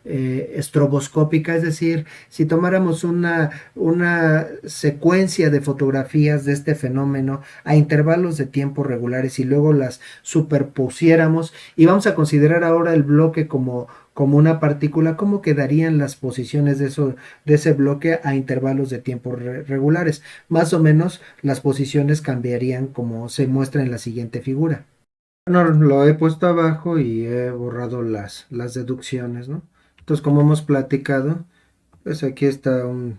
estroboscópica, es decir, si tomáramos una secuencia de fotografías de este fenómeno a intervalos de tiempo regulares y luego las superpusiéramos, y vamos a considerar ahora el bloque como una partícula, ¿cómo quedarían las posiciones de ese bloque a intervalos de tiempo regulares? Más o menos las posiciones cambiarían como se muestra en la siguiente figura. Bueno, lo he puesto abajo y he borrado las deducciones, ¿no? Entonces, como hemos platicado, pues aquí está un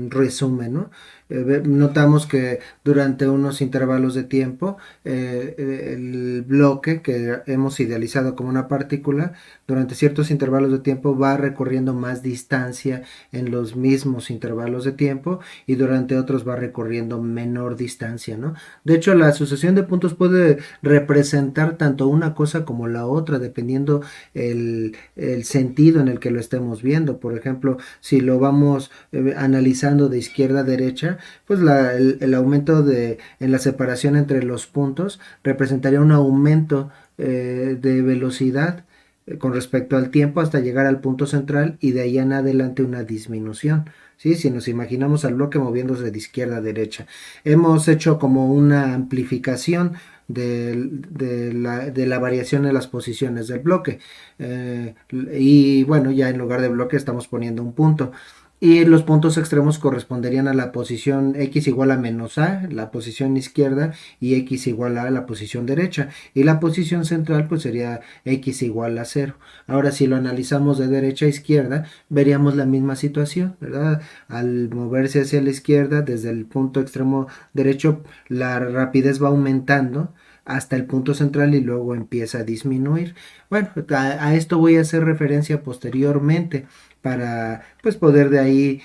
resumen, ¿no? Notamos que durante unos intervalos de tiempo, el bloque que hemos idealizado como una partícula, durante ciertos intervalos de tiempo va recorriendo más distancia en los mismos intervalos de tiempo, y durante otros va recorriendo menor distancia, ¿no? De hecho, la asociación de puntos puede representar tanto una cosa como la otra, dependiendo el sentido en el que lo estemos viendo. Por ejemplo, si lo vamos analizando de izquierda a derecha, pues el aumento en la separación entre los puntos representaría un aumento de velocidad con respecto al tiempo hasta llegar al punto central, y de ahí en adelante una disminución. ¿Sí? Si nos imaginamos al bloque moviéndose de izquierda a derecha, hemos hecho como una amplificación de la variación de las posiciones del bloque. Y bueno, ya en lugar de bloque estamos poniendo un punto. Y los puntos extremos corresponderían a la posición x igual a menos a, la posición izquierda, y x igual a la posición derecha. Y la posición central pues sería x igual a 0. Ahora, si lo analizamos de derecha a izquierda, veríamos la misma situación, ¿verdad? Al moverse hacia la izquierda, desde el punto extremo derecho, la rapidez va aumentando hasta el punto central y luego empieza a disminuir. Bueno, a esto voy a hacer referencia posteriormente para pues poder de ahí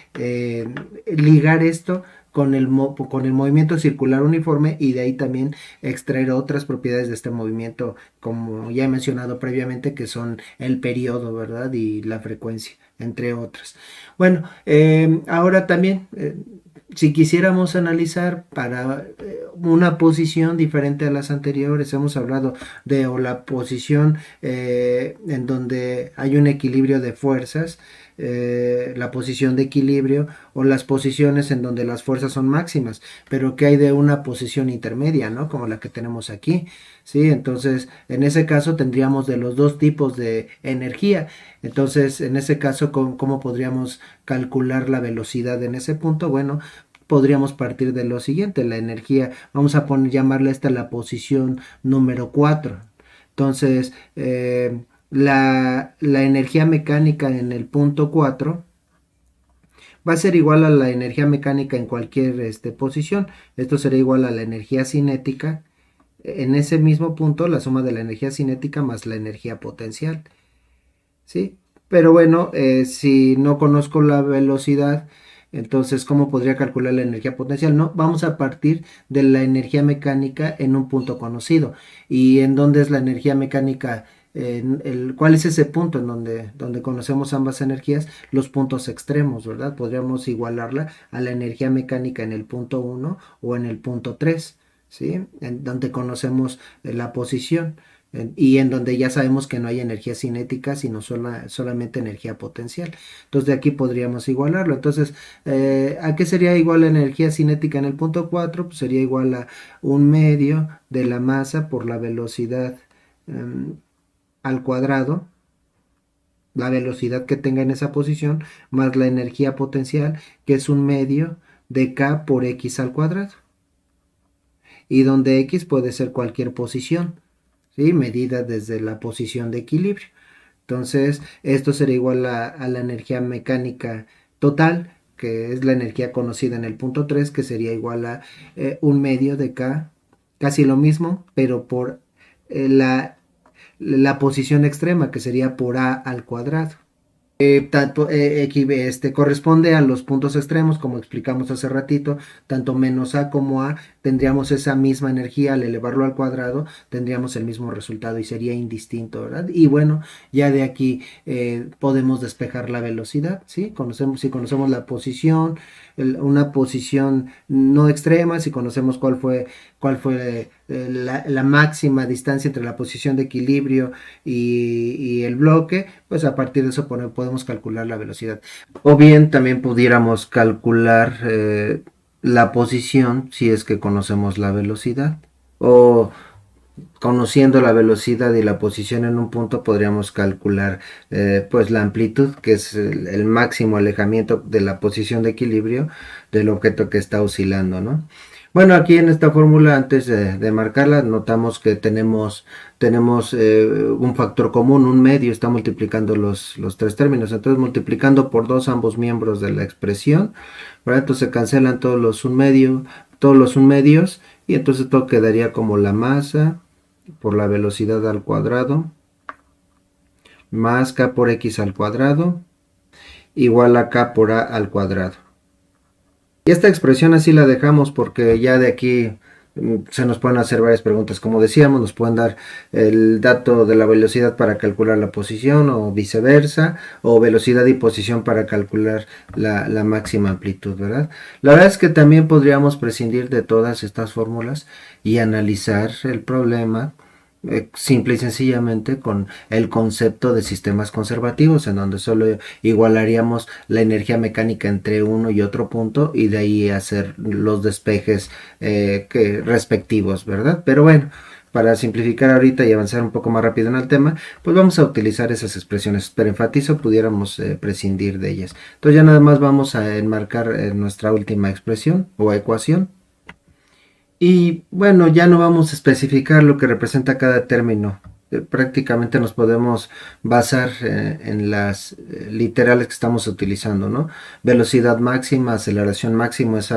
ligar esto con el movimiento circular uniforme, y de ahí también extraer otras propiedades de este movimiento, como ya he mencionado previamente, que son el periodo, ¿verdad? Y la frecuencia, entre otras. Bueno, ahora también Si quisiéramos analizar para una posición diferente a las anteriores, hemos hablado de o la posición en donde hay un equilibrio de fuerzas, la posición de equilibrio, o las posiciones en donde las fuerzas son máximas, pero que hay de una posición intermedia, ¿no? Como la que tenemos aquí, ¿sí? Entonces, en ese caso tendríamos de los dos tipos de energía. Entonces, en ese caso, ¿cómo podríamos calcular la velocidad en ese punto? Bueno, podríamos partir de lo siguiente: la energía, vamos a llamarle esta la posición número 4. Entonces, la energía mecánica en el punto 4 va a ser igual a la energía mecánica en cualquier posición. Esto será igual a la energía cinética en ese mismo punto, la suma de la energía cinética más la energía potencial, ¿sí? Pero bueno, si no conozco la velocidad, entonces, ¿cómo podría calcular la energía potencial? No, vamos a partir de la energía mecánica en un punto conocido. ¿Y en dónde es la energía mecánica? ¿Cuál es ese punto en donde conocemos ambas energías? Los puntos extremos, ¿verdad? Podríamos igualarla a la energía mecánica en el punto 1 o en el punto 3, ¿sí? En donde conocemos la posición y en donde ya sabemos que no hay energía cinética, sino solamente energía potencial. Entonces de aquí podríamos igualarlo. Entonces, ¿a qué sería igual la energía cinética en el punto 4? Pues sería igual a un medio de la masa por la velocidad al cuadrado, la velocidad que tenga en esa posición, más la energía potencial, que es un medio de k por x al cuadrado. Y donde x puede ser cualquier posición, ¿sí? Medida desde la posición de equilibrio. Entonces, esto será igual a la energía mecánica total, que es la energía conocida en el punto 3, que sería igual a un medio de K, casi lo mismo, pero por la posición extrema, que sería por A al cuadrado. Corresponde a los puntos extremos, como explicamos hace ratito, tanto menos A como A, tendríamos esa misma energía al elevarlo al cuadrado, tendríamos el mismo resultado y sería indistinto, ¿verdad? Y bueno, ya de aquí podemos despejar la velocidad, ¿sí? Si conocemos la posición, una posición no extrema, si conocemos cuál fue la máxima distancia entre la posición de equilibrio y el bloque, pues a partir de eso podemos calcular la velocidad. O bien también pudiéramos calcular la posición si es que conocemos la velocidad. O conociendo la velocidad y la posición en un punto podríamos calcular pues la amplitud, que es el máximo alejamiento de la posición de equilibrio del objeto que está oscilando, ¿no? Bueno, aquí en esta fórmula, antes de marcarla, notamos que tenemos un factor común, un medio, está multiplicando los tres términos. Entonces, multiplicando por 2 ambos miembros de la expresión, ¿verdad? Entonces se cancelan todos los un medios, y entonces todo quedaría como la masa por la velocidad al cuadrado más k por x al cuadrado igual a k por a al cuadrado. Y esta expresión así la dejamos porque ya de aquí se nos pueden hacer varias preguntas. Como decíamos, nos pueden dar el dato de la velocidad para calcular la posición, o viceversa, o velocidad y posición para calcular la máxima amplitud, ¿verdad? La verdad es que también podríamos prescindir de todas estas fórmulas y analizar el problema simple y sencillamente con el concepto de sistemas conservativos, en donde solo igualaríamos la energía mecánica entre uno y otro punto, y de ahí hacer los despejes respectivos, ¿verdad? Pero bueno, para simplificar ahorita y avanzar un poco más rápido en el tema, pues vamos a utilizar esas expresiones, pero enfatizo, pudiéramos prescindir de ellas. Entonces ya nada más vamos a enmarcar nuestra última expresión o ecuación. Y bueno, ya no vamos a especificar lo que representa cada término. Prácticamente nos podemos basar en las literales que estamos utilizando, ¿no? Velocidad máxima, aceleración máxima, es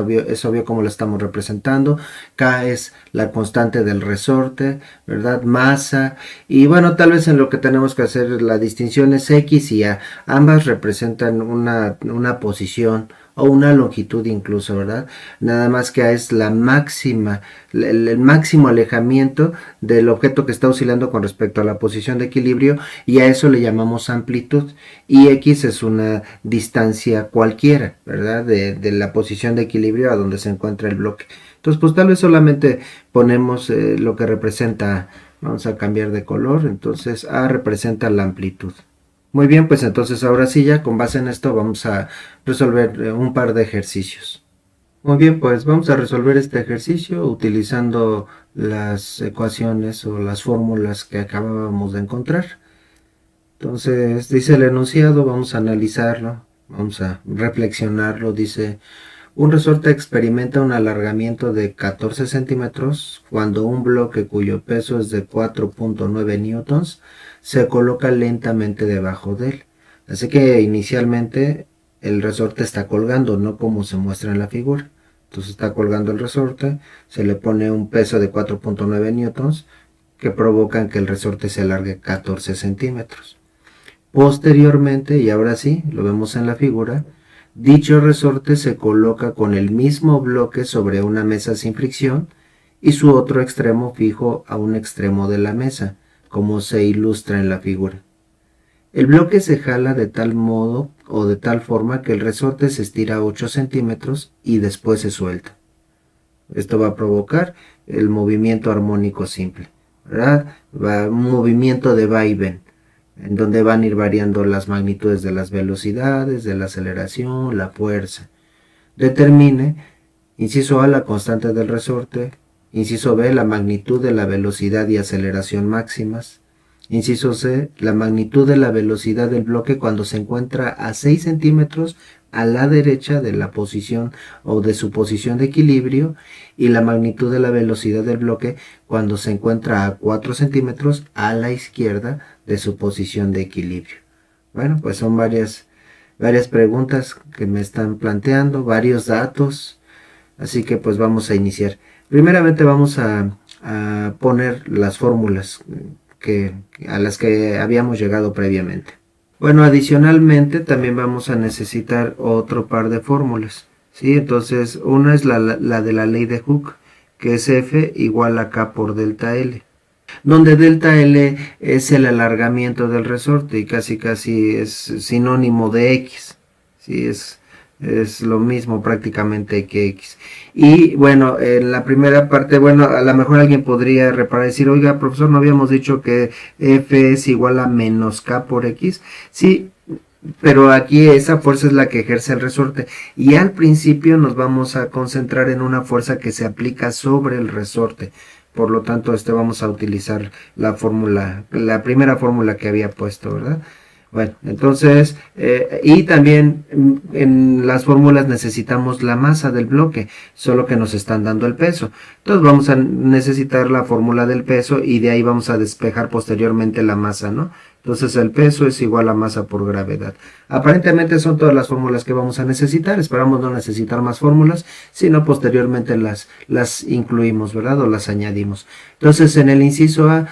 obvio cómo lo estamos representando. K es la constante del resorte, ¿verdad? Masa. Y bueno, tal vez en lo que tenemos que hacer la distinción es X y A. Ambas representan una posición o una longitud incluso, ¿verdad? Nada más que es la máxima, el máximo alejamiento del objeto que está oscilando con respecto a la posición de equilibrio, y a eso le llamamos amplitud, y x es una distancia cualquiera, ¿verdad? De la posición de equilibrio a donde se encuentra el bloque. Entonces, pues tal vez solamente ponemos lo que representa, vamos a cambiar de color, entonces A representa la amplitud. Muy bien, pues entonces ahora sí ya con base en esto vamos a resolver un par de ejercicios. Muy bien, pues vamos a resolver este ejercicio utilizando las ecuaciones o las fórmulas que acabábamos de encontrar. Entonces dice el enunciado, vamos a analizarlo, vamos a reflexionarlo. Dice: un resorte experimenta un alargamiento de 14 centímetros cuando un bloque cuyo peso es de 4.9 newtons se coloca lentamente debajo de él. Así que inicialmente el resorte está colgando, no como se muestra en la figura. Entonces está colgando el resorte, se le pone un peso de 4.9 newtons que provocan que el resorte se alargue 14 centímetros. Posteriormente, y ahora sí, lo vemos en la figura, dicho resorte se coloca con el mismo bloque sobre una mesa sin fricción y su otro extremo fijo a un extremo de la mesa, como se ilustra en la figura. El bloque se jala de tal modo o de tal forma que el resorte se estira 8 centímetros y después se suelta. Esto va a provocar el movimiento armónico simple, ¿verdad? Un movimiento de vaivén, en donde van a ir variando las magnitudes de las velocidades, de la aceleración, la fuerza. Determine, inciso A, la constante del resorte, inciso B, la magnitud de la velocidad y aceleración máximas, inciso C, la magnitud de la velocidad del bloque cuando se encuentra a 6 centímetros a la derecha de la posición o de su posición de equilibrio, y la magnitud de la velocidad del bloque cuando se encuentra a 4 centímetros a la izquierda de su posición de equilibrio. Bueno, pues son varias preguntas que me están planteando, varios datos, así que pues vamos a iniciar. Primeramente vamos a poner las fórmulas a las que habíamos llegado previamente. Bueno, adicionalmente también vamos a necesitar otro par de fórmulas, ¿sí? Entonces, una es la de la ley de Hooke, que es F igual a K por delta L, donde delta L es el alargamiento del resorte y casi es sinónimo de X, ¿sí? Es lo mismo prácticamente que X. Y bueno, en la primera parte, bueno, a lo mejor alguien podría reparar y decir: oiga, profesor, ¿no habíamos dicho que F es igual a menos K por X? Sí, pero aquí esa fuerza es la que ejerce el resorte, y al principio nos vamos a concentrar en una fuerza que se aplica sobre el resorte. Por lo tanto, vamos a utilizar la fórmula, la primera fórmula que había puesto, ¿verdad? Bueno, entonces, y también en las fórmulas necesitamos la masa del bloque, solo que nos están dando el peso. Entonces vamos a necesitar la fórmula del peso y de ahí vamos a despejar posteriormente la masa, ¿no? Entonces el peso es igual a masa por gravedad. Aparentemente son todas las fórmulas que vamos a necesitar. Esperamos no necesitar más fórmulas, sino posteriormente las incluimos, ¿verdad? O las añadimos. Entonces en el inciso A,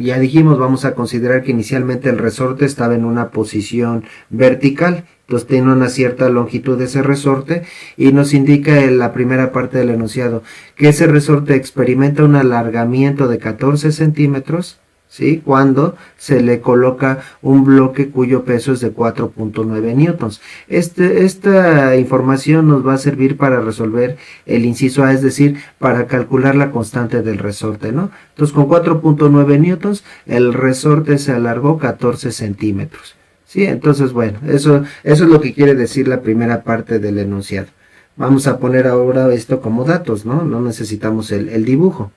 ya dijimos, vamos a considerar que inicialmente el resorte estaba en una posición vertical, entonces tiene una cierta longitud de ese resorte, y nos indica en la primera parte del enunciado que ese resorte experimenta un alargamiento de 14 centímetros, ¿sí? Cuando se le coloca un bloque cuyo peso es de 4.9 newtons. Esta información nos va a servir para resolver el inciso A, es decir, para calcular la constante del resorte, ¿no? Entonces, con 4.9 newtons, el resorte se alargó 14 centímetros. ¿Sí? Entonces, bueno, eso es lo que quiere decir la primera parte del enunciado. Vamos a poner ahora esto como datos, ¿no? No necesitamos el dibujo.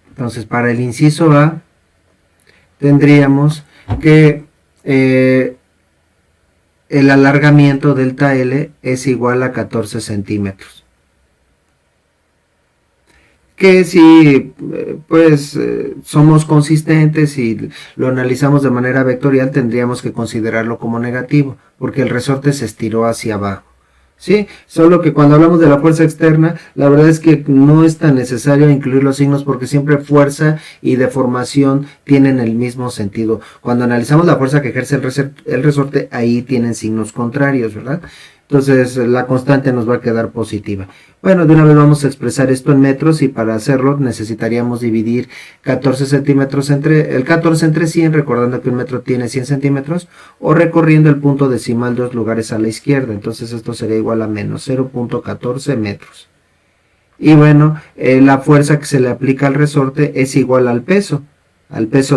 Entonces, para el inciso A, tendríamos que el alargamiento delta L es igual a 14 centímetros. Que si somos consistentes y lo analizamos de manera vectorial, tendríamos que considerarlo como negativo, porque el resorte se estiró hacia abajo. Sí, solo que cuando hablamos de la fuerza externa, la verdad es que no es tan necesario incluir los signos porque siempre fuerza y deformación tienen el mismo sentido. Cuando analizamos la fuerza que ejerce el resorte, ahí tienen signos contrarios, ¿verdad? Entonces la constante nos va a quedar positiva. Bueno, de una vez vamos a expresar esto en metros y para hacerlo necesitaríamos dividir 14 centímetros el 14 entre 100, recordando que un metro tiene 100 centímetros, o recorriendo el punto decimal 2 lugares a la izquierda. Entonces esto sería igual a menos 0.14 metros. Y bueno, la fuerza que se le aplica al resorte es igual al peso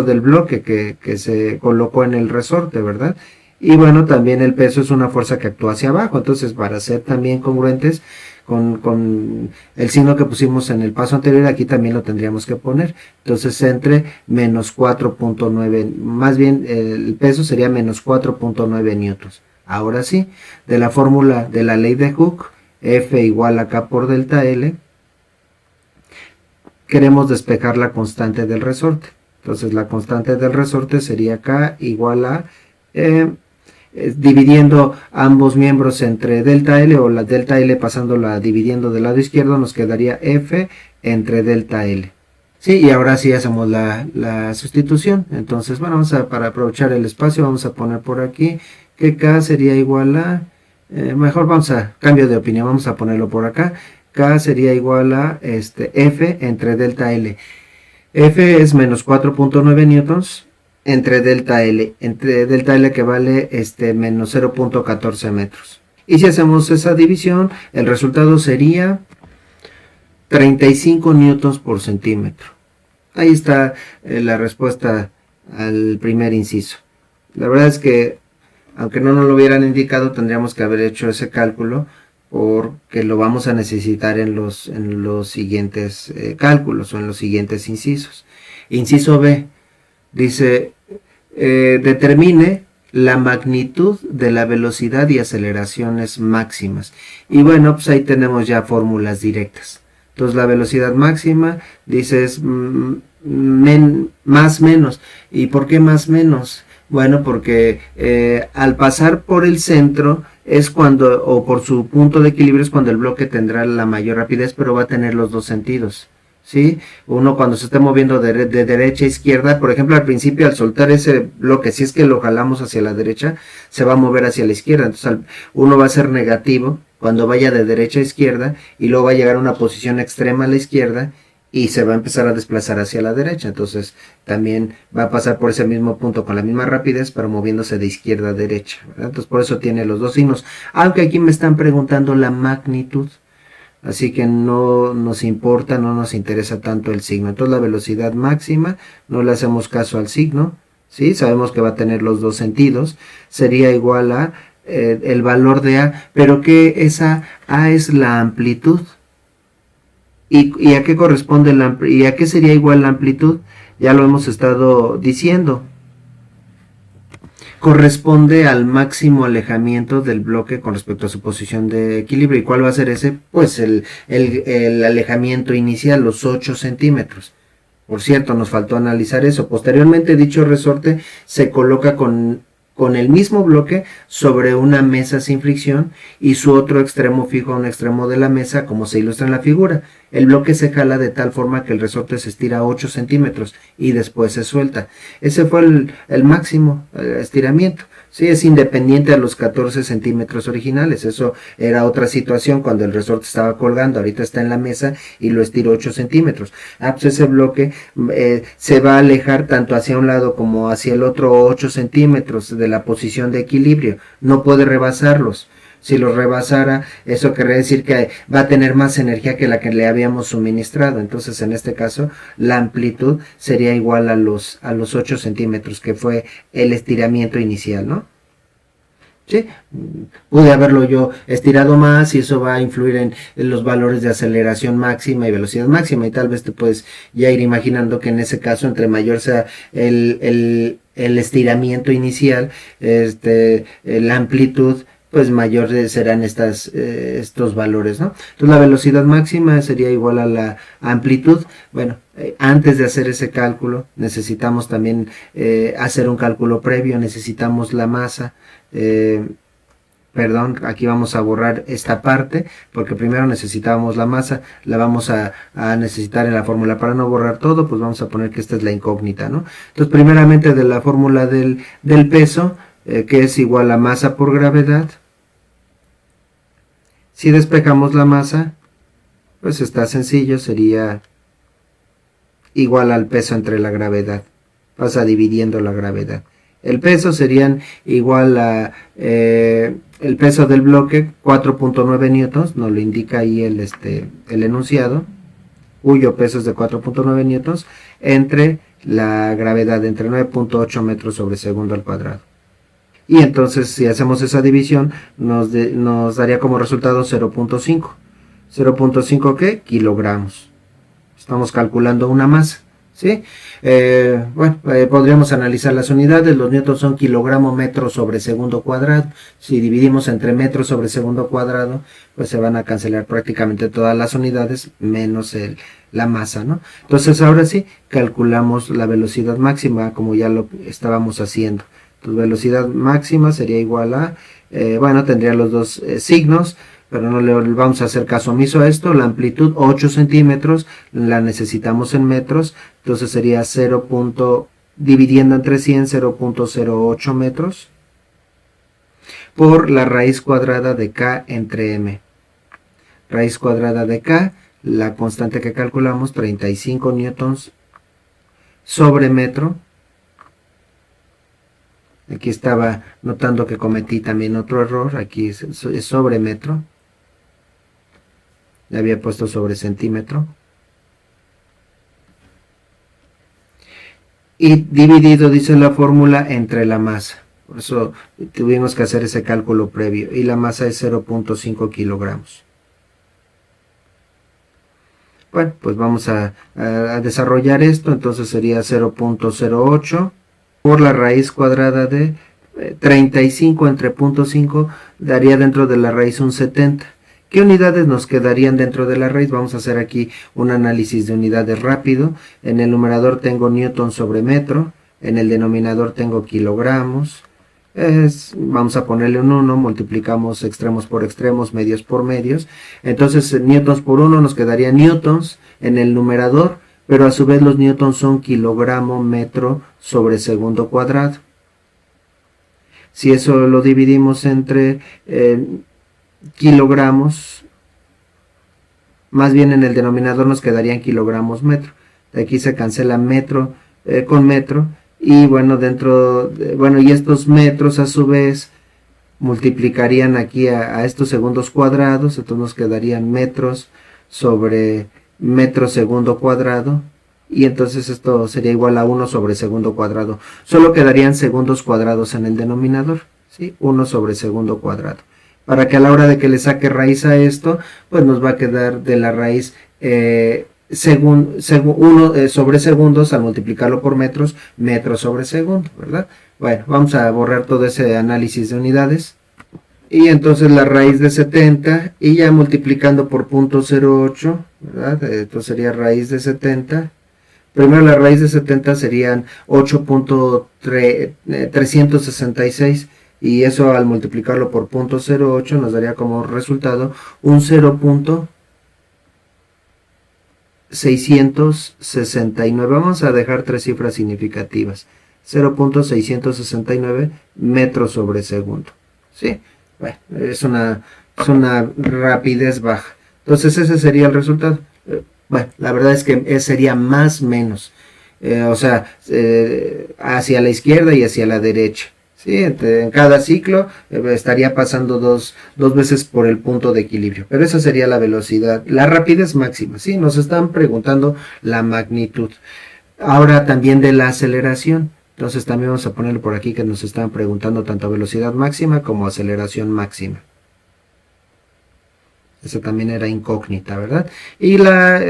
del bloque que se colocó en el resorte, ¿verdad? Y bueno, también el peso es una fuerza que actúa hacia abajo, entonces para ser también congruentes con el signo que pusimos en el paso anterior, aquí también lo tendríamos que poner. Entonces entre menos 4.9, más bien el peso sería menos 4.9 newtons. Ahora sí, de la fórmula de la ley de Hooke, F igual a K por delta L, queremos despejar la constante del resorte. Entonces la constante del resorte sería K igual a dividiendo ambos miembros entre delta L, o la delta L pasándola dividiendo del lado izquierdo, nos quedaría F entre delta L. Sí, y ahora sí hacemos la sustitución. Entonces, bueno, para aprovechar el espacio, vamos a poner por aquí que K sería igual a, mejor vamos a, cambio de opinión, vamos a ponerlo por acá. K sería igual a F entre delta L. F es menos 4.9 newtons entre delta L que vale menos 0.14 metros. Y si hacemos esa división, el resultado sería 35 newtons por centímetro. Ahí está la respuesta al primer inciso. La verdad es que, aunque no nos lo hubieran indicado, tendríamos que haber hecho ese cálculo porque lo vamos a necesitar en los siguientes cálculos o en los siguientes incisos. Inciso B dice, determine la magnitud de la velocidad y aceleraciones máximas. Y bueno, pues ahí tenemos ya fórmulas directas. Entonces la velocidad máxima, dices más menos. ¿Y por qué más menos? Bueno, porque al pasar por el centro es cuando, o por su punto de equilibrio es cuando el bloque tendrá la mayor rapidez, pero va a tener los dos sentidos. ¿Sí? Uno cuando se esté moviendo de derecha a izquierda, por ejemplo, al principio al soltar ese bloque, si es que lo jalamos hacia la derecha, se va a mover hacia la izquierda. Entonces uno va a ser negativo cuando vaya de derecha a izquierda y luego va a llegar a una posición extrema a la izquierda y se va a empezar a desplazar hacia la derecha. Entonces también va a pasar por ese mismo punto con la misma rapidez, pero moviéndose de izquierda a derecha, ¿verdad? Entonces por eso tiene los dos signos. Aunque aquí me están preguntando la magnitud. Así que no nos importa, no nos interesa tanto el signo. Entonces la velocidad máxima, no le hacemos caso al signo, ¿sí? Sabemos que va a tener los dos sentidos. Sería igual a el valor de A, pero que esa A es la amplitud. ¿Y a qué corresponde y a qué sería igual la amplitud? Ya lo hemos estado diciendo. Corresponde al máximo alejamiento del bloque con respecto a su posición de equilibrio. ¿Y cuál va a ser ese? Pues el alejamiento inicial, los 8 centímetros. Por cierto, nos faltó analizar eso. Posteriormente, dicho resorte se coloca con el mismo bloque sobre una mesa sin fricción y su otro extremo fijo a un extremo de la mesa, como se ilustra en la figura. El bloque se jala de tal forma que el resorte se estira 8 centímetros y después se suelta. Ese fue el máximo estiramiento. Sí, es independiente a los 14 centímetros originales. Eso era otra situación cuando el resorte estaba colgando. Ahorita está en la mesa y lo estiro 8 centímetros. Pues ese bloque se va a alejar tanto hacia un lado como hacia el otro 8 centímetros de la posición de equilibrio. No puede rebasarlos. Si los rebasara, eso querría decir que va a tener más energía que la que le habíamos suministrado. Entonces, en este caso, la amplitud sería igual a los 8 centímetros, que fue el estiramiento inicial, ¿no? ¿Sí? Pude haberlo yo estirado más y eso va a influir en los valores de aceleración máxima y velocidad máxima, y tal vez te puedes ya ir imaginando que en ese caso, entre mayor sea el estiramiento inicial, la amplitud, pues mayor serán estos valores, ¿no? Entonces la velocidad máxima sería igual a la amplitud. Bueno, antes de hacer ese cálculo necesitamos también hacer un cálculo previo. Necesitamos la masa, Perdón, aquí vamos a borrar esta parte porque primero necesitábamos la masa, la vamos a necesitar en la fórmula. Para no borrar todo, pues vamos a poner que esta es la incógnita, ¿no? Entonces, primeramente de la fórmula del peso, que es igual a masa por gravedad. Si despejamos la masa, pues está sencillo, sería igual al peso entre la gravedad. Pasa dividiendo la gravedad. El peso serían igual a el peso del bloque, 4.9 newtons, nos lo indica ahí el enunciado, cuyo peso es de 4.9 newtons, entre la gravedad, entre 9.8 metros sobre segundo al cuadrado. Y entonces, si hacemos esa división, nos daría como resultado 0.5. 0.5 ¿qué? Kilogramos. Estamos calculando una masa. ¿Sí? Podríamos analizar las unidades. Los newtons son kilogramo metro sobre segundo cuadrado. Si dividimos entre metros sobre segundo cuadrado, pues se van a cancelar prácticamente todas las unidades menos la masa, ¿no? Entonces ahora sí calculamos la velocidad máxima como ya lo estábamos haciendo. Entonces velocidad máxima sería igual a, tendría los dos signos, pero no le vamos a hacer caso omiso a esto. La amplitud 8 centímetros la necesitamos en metros, entonces sería 0. Dividiendo entre 100, 0.08 metros por la raíz cuadrada de K entre M. Raíz cuadrada de K, la constante que calculamos, 35 newtons sobre metro. Aquí estaba notando que cometí también otro error, aquí es sobre metro. Le había puesto sobre centímetro. Y dividido, dice la fórmula, entre la masa. Por eso tuvimos que hacer ese cálculo previo. Y la masa es 0.5 kilogramos. Bueno, pues vamos a desarrollar esto. Entonces sería 0.08 por la raíz cuadrada de 35 entre 0.5 daría dentro de la raíz un 70. ¿Qué unidades nos quedarían dentro de la raíz? Vamos a hacer aquí un análisis de unidades rápido. En el numerador tengo newton sobre metro. En el denominador tengo kilogramos. Vamos a ponerle un 1, multiplicamos extremos por extremos, medios por medios. Entonces newtons por 1 nos quedaría newtons en el numerador, pero a su vez los newtons son kilogramo metro sobre segundo cuadrado. Si eso lo dividimos entre kilogramos, más bien en el denominador nos quedarían kilogramos metro. De aquí se cancela metro con metro, y bueno, y estos metros a su vez multiplicarían aquí a estos segundos cuadrados, entonces nos quedarían metros sobre metro segundo cuadrado, y entonces esto sería igual a 1 sobre segundo cuadrado. Solo quedarían segundos cuadrados en el denominador, ¿sí? 1 sobre segundo cuadrado. Para que a la hora de que le saque raíz a esto, pues nos va a quedar de la raíz 1 sobre segundos, al multiplicarlo por metros, metros sobre segundo, ¿verdad? Bueno, vamos a borrar todo ese análisis de unidades. Y entonces la raíz de 70, y ya multiplicando por 0.08, ¿verdad? Entonces sería raíz de 70. Primero la raíz de 70 serían 8.366, y eso al multiplicarlo por 0.08 nos daría como resultado un 0.669. Vamos a dejar tres cifras significativas. 0.669 metros sobre segundo. ¿Sí? Bueno, es una rapidez baja. Entonces ese sería el resultado. Bueno, la verdad es que sería más menos. Hacia la izquierda y hacia la derecha. ¿Sí? En cada ciclo estaría pasando dos veces por el punto de equilibrio. Pero esa sería la velocidad, la rapidez máxima. ¿Sí? Nos están preguntando la magnitud. Ahora también de la aceleración. Entonces también vamos a ponerlo por aquí que nos están preguntando tanto velocidad máxima como aceleración máxima. Esa también era incógnita, ¿verdad? Y la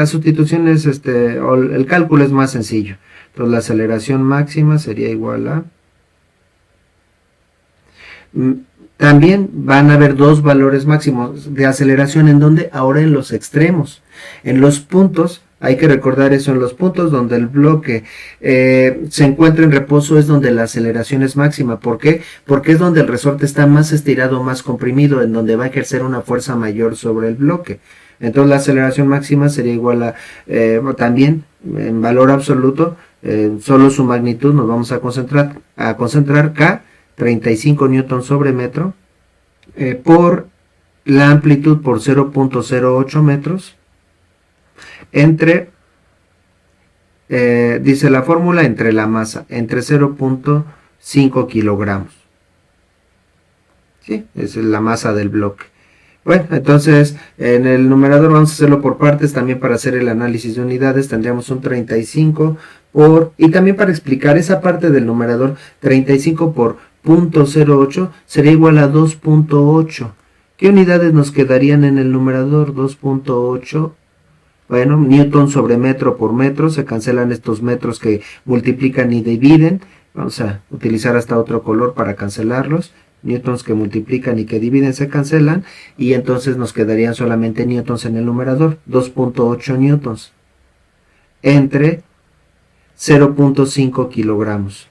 sustitución es el cálculo es más sencillo. Entonces la aceleración máxima sería igual a... También van a haber dos valores máximos de aceleración. ¿En dónde? Ahora en los extremos. En los puntos Hay que recordar eso, en los puntos donde el bloque se encuentra en reposo es donde la aceleración es máxima. ¿Por qué? Porque es donde el resorte está más estirado, más comprimido, en donde va a ejercer una fuerza mayor sobre el bloque. Entonces la aceleración máxima sería igual a, también en valor absoluto, solo su magnitud nos vamos a concentrar K, 35 newtons sobre metro, por la amplitud por 0.08 metros, entre, dice la fórmula, entre la masa, entre 0.5 kilogramos. ¿Sí? Esa es la masa del bloque. Bueno, entonces en el numerador vamos a hacerlo por partes, también para hacer el análisis de unidades tendríamos un 35 por, y también para explicar esa parte del numerador, 35 por 0.08 sería igual a 2.8. ¿Qué unidades nos quedarían en el numerador? 2.8. Bueno, newton sobre metro por metro, se cancelan estos metros que multiplican y dividen. Vamos a utilizar hasta otro color para cancelarlos. Newtons que multiplican y que dividen se cancelan, y entonces nos quedarían solamente newtons en el numerador, 2.8 newtons entre 0.5 kilogramos.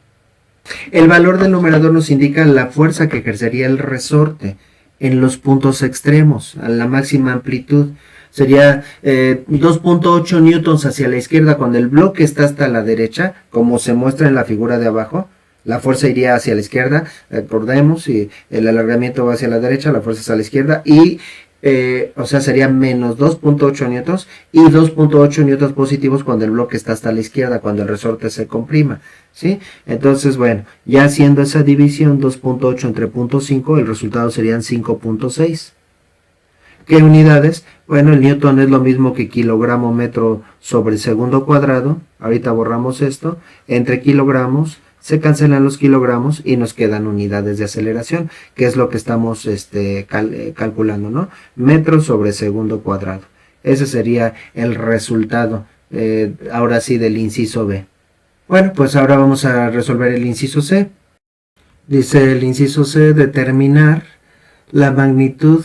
El valor del numerador nos indica la fuerza que ejercería el resorte en los puntos extremos, a la máxima amplitud. Sería 2.8 newtons hacia la izquierda cuando el bloque está hasta la derecha, como se muestra en la figura de abajo. La fuerza iría hacia la izquierda, recordemos, si el alargamiento va hacia la derecha, la fuerza es a la izquierda, y o sea, sería menos 2.8 newtons y 2.8 newtons positivos cuando el bloque está hasta la izquierda, cuando el resorte se comprima, ¿sí? Entonces, bueno, ya haciendo esa división 2.8 entre 0.5, el resultado serían 5.6. ¿Qué unidades? Bueno, el newton es lo mismo que kilogramo metro sobre segundo cuadrado, ahorita borramos esto, entre kilogramos, se cancelan los kilogramos y nos quedan unidades de aceleración, que es lo que estamos calculando, ¿no? Metros sobre segundo cuadrado. Ese sería el resultado, ahora sí, del inciso B. Bueno, pues ahora vamos a resolver el inciso C. Dice el inciso C, determinar la magnitud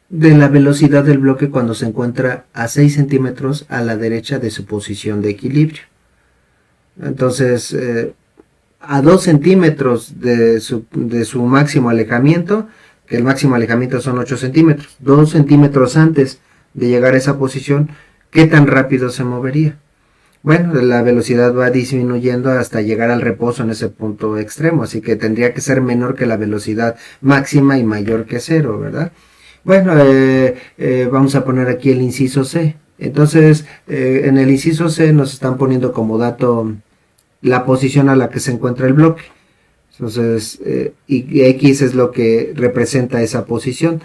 de la velocidad del bloque cuando se encuentra a 6 centímetros a la derecha de su posición de equilibrio. Entonces, a 2 centímetros de su máximo alejamiento, que el máximo alejamiento son 8 centímetros, 2 centímetros antes de llegar a esa posición, ¿qué tan rápido se movería? Bueno, la velocidad va disminuyendo hasta llegar al reposo en ese punto extremo, así que tendría que ser menor que la velocidad máxima y mayor que 0, ¿verdad? Bueno, vamos a poner aquí el inciso C. Entonces, en el inciso C nos están poniendo como dato la posición a la que se encuentra el bloque. Entonces, y X es lo que representa esa posición.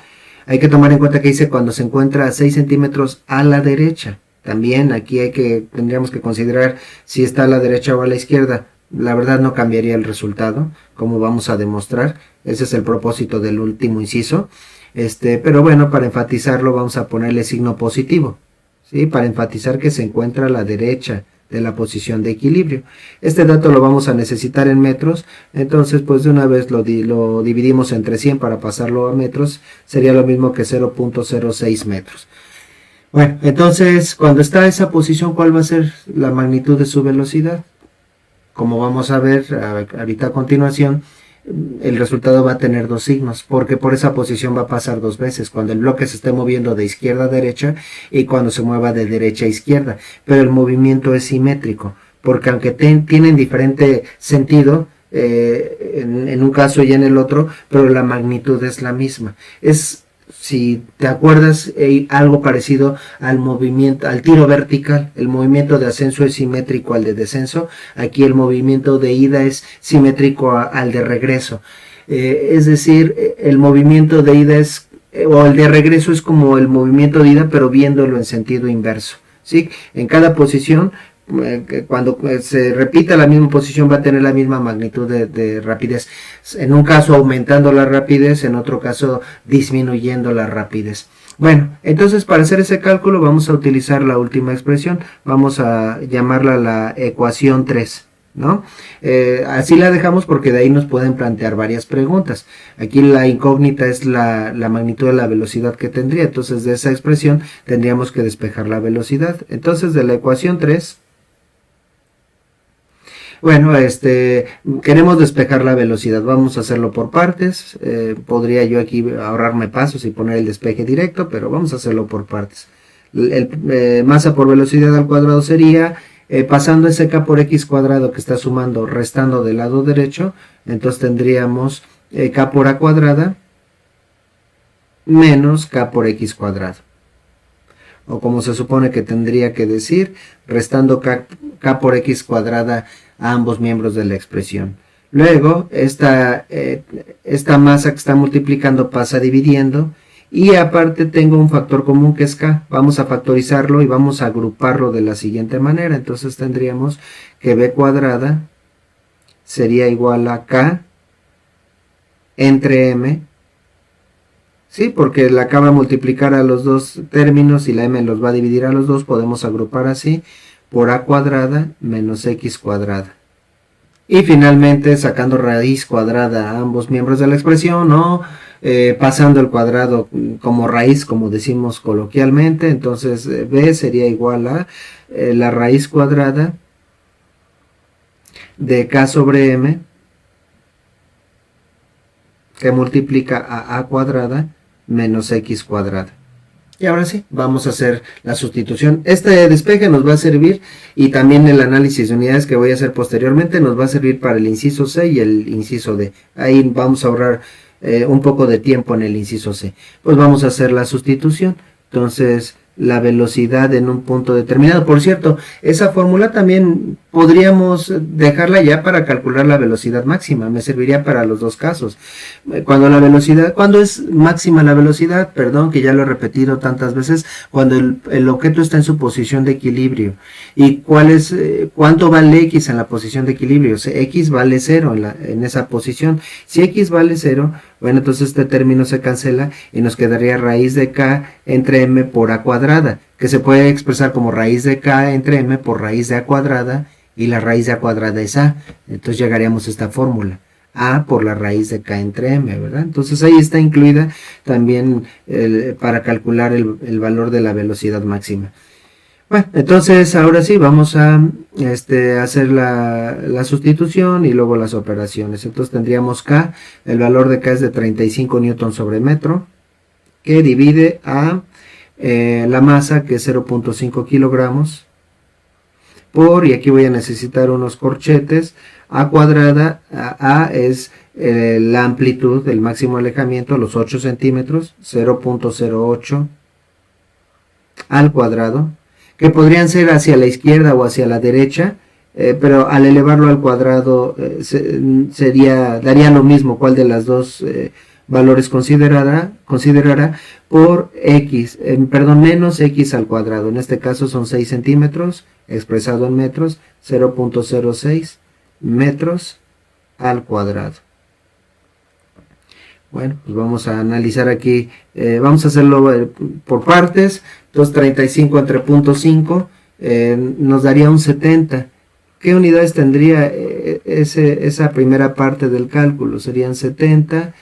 Hay que tomar en cuenta que dice cuando se encuentra a 6 centímetros a la derecha. También aquí tendríamos que considerar si está a la derecha o a la izquierda. La verdad no cambiaría el resultado, como vamos a demostrar. Ese es el propósito del último inciso. Pero bueno, para enfatizarlo vamos a ponerle signo positivo, ¿sí? Para enfatizar que se encuentra a la derecha de la posición de equilibrio. Este dato lo vamos a necesitar en metros, entonces pues de una vez lo dividimos entre 100 para pasarlo a metros, sería lo mismo que 0.06 metros. Bueno, entonces cuando está esa posición, ¿cuál va a ser la magnitud de su velocidad? Como vamos a ver ahorita a continuación, el resultado va a tener dos signos, porque por esa posición va a pasar dos veces, cuando el bloque se esté moviendo de izquierda a derecha y cuando se mueva de derecha a izquierda, pero el movimiento es simétrico, porque aunque tienen diferente sentido, en un caso y en el otro, pero la magnitud es la misma. Si te acuerdas, algo parecido al movimiento, al tiro vertical. El movimiento de ascenso es simétrico al de descenso. Aquí el movimiento de ida es simétrico al de regreso. Es decir, el movimiento de ida o el de regreso es como el movimiento de ida, pero viéndolo en sentido inverso, ¿sí? En cada posición, cuando se repita la misma posición, va a tener la misma magnitud de rapidez. En un caso aumentando la rapidez, en otro caso disminuyendo la rapidez. Bueno, entonces para hacer ese cálculo vamos a utilizar la última expresión. Vamos a llamarla la ecuación 3. ¿no? Así la dejamos porque de ahí nos pueden plantear varias preguntas. Aquí la incógnita es la magnitud de la velocidad que tendría, entonces de esa expresión tendríamos que despejar la velocidad. Entonces de la ecuación 3, bueno, queremos despejar la velocidad, vamos a hacerlo por partes. Podría yo aquí ahorrarme pasos y poner el despeje directo, pero vamos a hacerlo por partes. Masa por velocidad al cuadrado sería, pasando ese k por x cuadrado que está sumando, restando del lado derecho, entonces tendríamos k por a cuadrada menos k por x cuadrado. O como se supone que tendría que decir, restando k por x cuadrada a ambos miembros de la expresión. Luego, esta masa que está multiplicando pasa dividiendo, y aparte tengo un factor común que es k. Vamos a factorizarlo y vamos a agruparlo de la siguiente manera. Entonces tendríamos que b cuadrada sería igual a k entre m. Sí, porque la k va a multiplicar a los dos términos y la m los va a dividir a los dos. Podemos agrupar así, por a cuadrada menos x cuadrada. Y finalmente sacando raíz cuadrada a ambos miembros de la expresión, o pasando el cuadrado como raíz, como decimos coloquialmente, entonces b sería igual a la raíz cuadrada de k sobre m, que multiplica a cuadrada menos x cuadrada. Y ahora sí, vamos a hacer la sustitución. Este despeje nos va a servir, y también el análisis de unidades que voy a hacer posteriormente nos va a servir para el inciso C y el inciso D. Ahí vamos a ahorrar un poco de tiempo en el inciso C. Pues vamos a hacer la sustitución. Entonces, la velocidad en un punto determinado. Por cierto, esa fórmula también podríamos dejarla ya para calcular la velocidad máxima. Me serviría para los dos casos. Cuando es máxima la velocidad, perdón, que ya lo he repetido tantas veces, cuando el objeto está en su posición de equilibrio. ¿Y cuánto vale x en la posición de equilibrio? X vale 0 en esa posición. Si x vale 0, bueno, entonces este término se cancela y nos quedaría raíz de k entre m por a cuadrada, que se puede expresar como raíz de k entre m por raíz de a cuadrada, y la raíz de a cuadrada es a. Entonces llegaríamos a esta fórmula, a por la raíz de k entre m, ¿verdad? Entonces ahí está incluida también para calcular el valor de la velocidad máxima. Bueno, entonces ahora sí vamos a hacer la sustitución y luego las operaciones. Entonces tendríamos k, el valor de k es de 35 newton sobre metro, que divide a la masa, que es 0.5 kilogramos, y aquí voy a necesitar unos corchetes, a cuadrada, a es la amplitud del máximo alejamiento, los 8 centímetros, 0.08 al cuadrado, que podrían ser hacia la izquierda o hacia la derecha, pero al elevarlo al cuadrado daría lo mismo cuál de las dos valores considerará, por x, menos x al cuadrado. En este caso son 6 centímetros, expresado en metros, 0.06 metros al cuadrado. Bueno, pues vamos a analizar aquí, vamos a hacerlo por partes. Entonces 35 entre 0.5 nos daría un 70. ¿Qué unidades tendría esa primera parte del cálculo? Serían 70.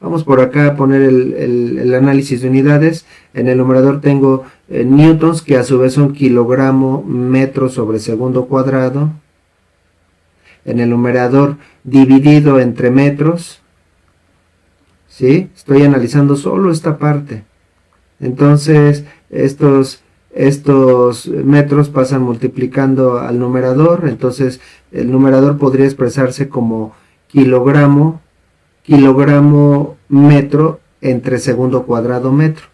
Vamos por acá a poner el análisis de unidades. En el numerador tengo newtons, que a su vez son kilogramo metro sobre segundo cuadrado. En el numerador dividido entre metros. ¿Sí? Estoy analizando solo esta parte. Entonces, estos metros pasan multiplicando al numerador. Entonces, el numerador podría expresarse como kilogramo metro entre segundo cuadrado metro.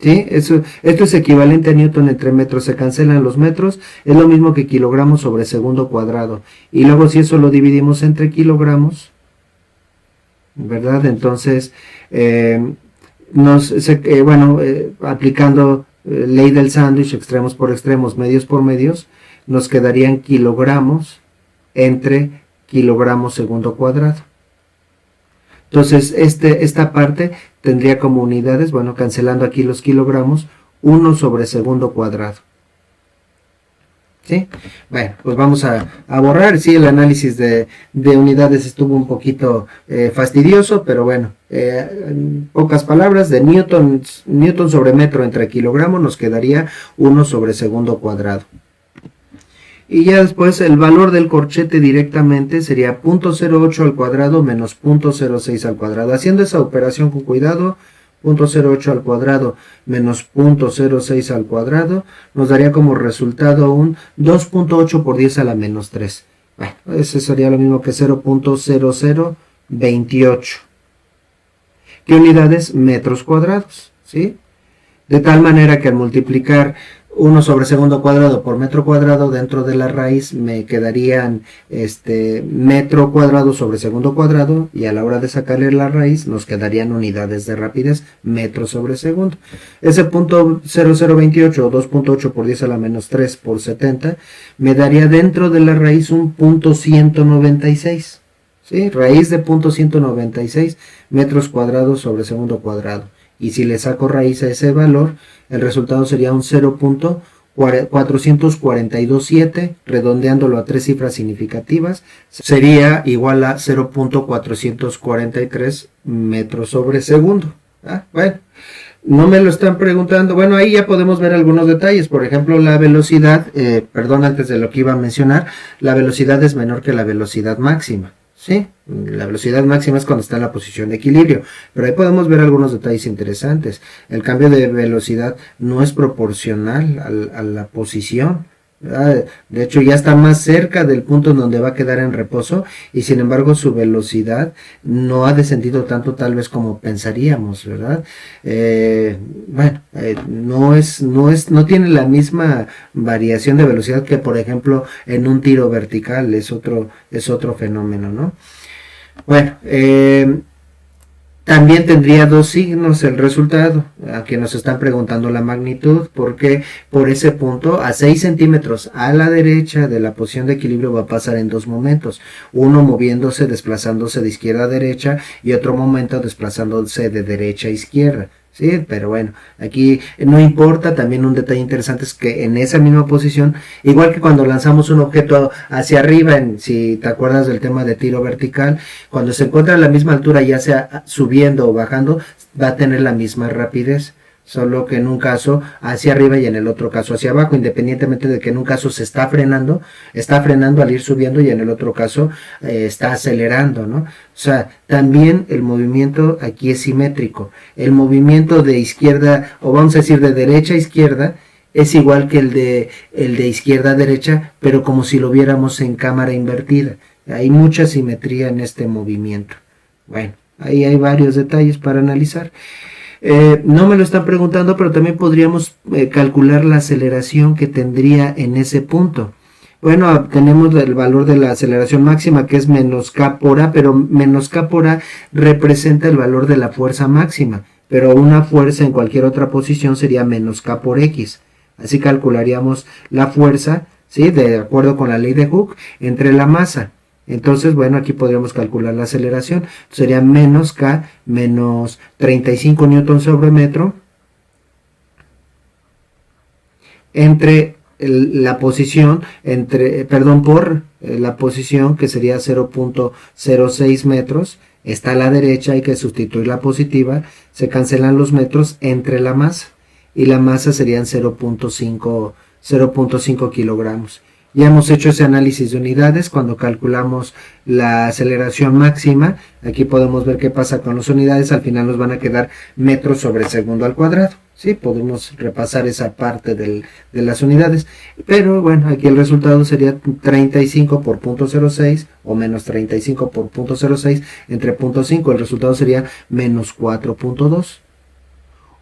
¿Sí? Esto es equivalente a newton entre metros. Se cancelan los metros. Es lo mismo que kilogramos sobre segundo cuadrado. Y luego, si eso lo dividimos entre kilogramos, ¿verdad? Entonces, aplicando ley del sándwich, extremos por extremos, medios por medios, nos quedarían kilogramos entre kilogramos segundo cuadrado. Entonces, esta parte tendría como unidades, bueno, cancelando aquí los kilogramos, 1 sobre segundo cuadrado. ¿Sí? Bueno, pues vamos a borrar. Sí, el análisis de unidades estuvo un poquito fastidioso, pero bueno, en pocas palabras, de Newton sobre metro entre kilogramo nos quedaría 1 sobre segundo cuadrado. Y ya después el valor del corchete directamente sería 0.08 al cuadrado menos 0.06 al cuadrado. Haciendo esa operación con cuidado, 0.08 al cuadrado menos 0.06 al cuadrado nos daría como resultado un 2.8 por 10 a la menos 3. Bueno, ese sería lo mismo que 0.0028. ¿Qué unidades? Metros cuadrados, ¿sí? De tal manera que al multiplicar 1 sobre segundo cuadrado por metro cuadrado dentro de la raíz me quedarían metro cuadrado sobre segundo cuadrado, y a la hora de sacarle la raíz nos quedarían unidades de rapidez, metro sobre segundo. Ese punto 0028 o 2.8 por 10 a la menos 3 por 70 me daría dentro de la raíz un punto 196. ¿Sí? Raíz de punto 196 metros cuadrados sobre segundo cuadrado. Y si le saco raíz a ese valor, el resultado sería un 0.4427, redondeándolo a 3 cifras significativas, sería igual a 0.443 metros sobre segundo. Bueno, no me lo están preguntando. Bueno, ahí ya podemos ver algunos detalles. Por ejemplo, la velocidad, antes de lo que iba a mencionar, la velocidad es menor que la velocidad máxima. Sí, la velocidad máxima es cuando está en la posición de equilibrio, pero ahí podemos ver algunos detalles interesantes. El cambio de velocidad no es proporcional a la posición. De hecho, ya está más cerca del punto en donde va a quedar en reposo, y sin embargo su velocidad no ha descendido tanto tal vez como pensaríamos, ¿verdad? No tiene la misma variación de velocidad que, por ejemplo, en un tiro vertical. Es otro fenómeno, ¿no? Bueno, también tendría dos signos el resultado. Aquí nos están preguntando la magnitud, porque por ese punto a 6 centímetros a la derecha de la posición de equilibrio va a pasar en dos momentos. Uno moviéndose, desplazándose de izquierda a derecha, y otro momento desplazándose de derecha a izquierda. Sí, pero bueno, aquí no importa. También un detalle interesante es que en esa misma posición, igual que cuando lanzamos un objeto hacia arriba, si te acuerdas del tema de tiro vertical, cuando se encuentra a la misma altura, ya sea subiendo o bajando, va a tener la misma rapidez, solo que en un caso hacia arriba y en el otro caso hacia abajo, independientemente de que en un caso se está frenando al ir subiendo, y en el otro caso está acelerando, ¿no? O sea, también el movimiento aquí es simétrico. El movimiento de izquierda, o vamos a decir de derecha a izquierda, es igual que el de izquierda a derecha, pero como si lo viéramos en cámara invertida. Hay mucha simetría en este movimiento. Bueno, ahí hay varios detalles para analizar. No me lo están preguntando, pero también podríamos calcular la aceleración que tendría en ese punto. Bueno, tenemos el valor de la aceleración máxima, que es menos k por a, pero menos k por a representa el valor de la fuerza máxima, pero una fuerza en cualquier otra posición sería menos k por x. Así calcularíamos la fuerza, ¿sí?, de acuerdo con la ley de Hooke, entre la masa. Entonces, bueno, aquí podríamos calcular la aceleración. Sería menos k menos 35 newton sobre metro entre la posición, por la posición, que sería 0.06 metros. Está a la derecha, hay que sustituir la positiva, se cancelan los metros entre la masa, y la masa serían 0.5 kilogramos. Ya hemos hecho ese análisis de unidades cuando calculamos la aceleración máxima. Aquí podemos ver qué pasa con las unidades. Al final nos van a quedar metros sobre segundo al cuadrado. Sí, podemos repasar esa parte de las unidades. Pero bueno, aquí el resultado sería 35 por 0.06 o menos 35 por 0.06 entre 0.5. El resultado sería menos 4.2.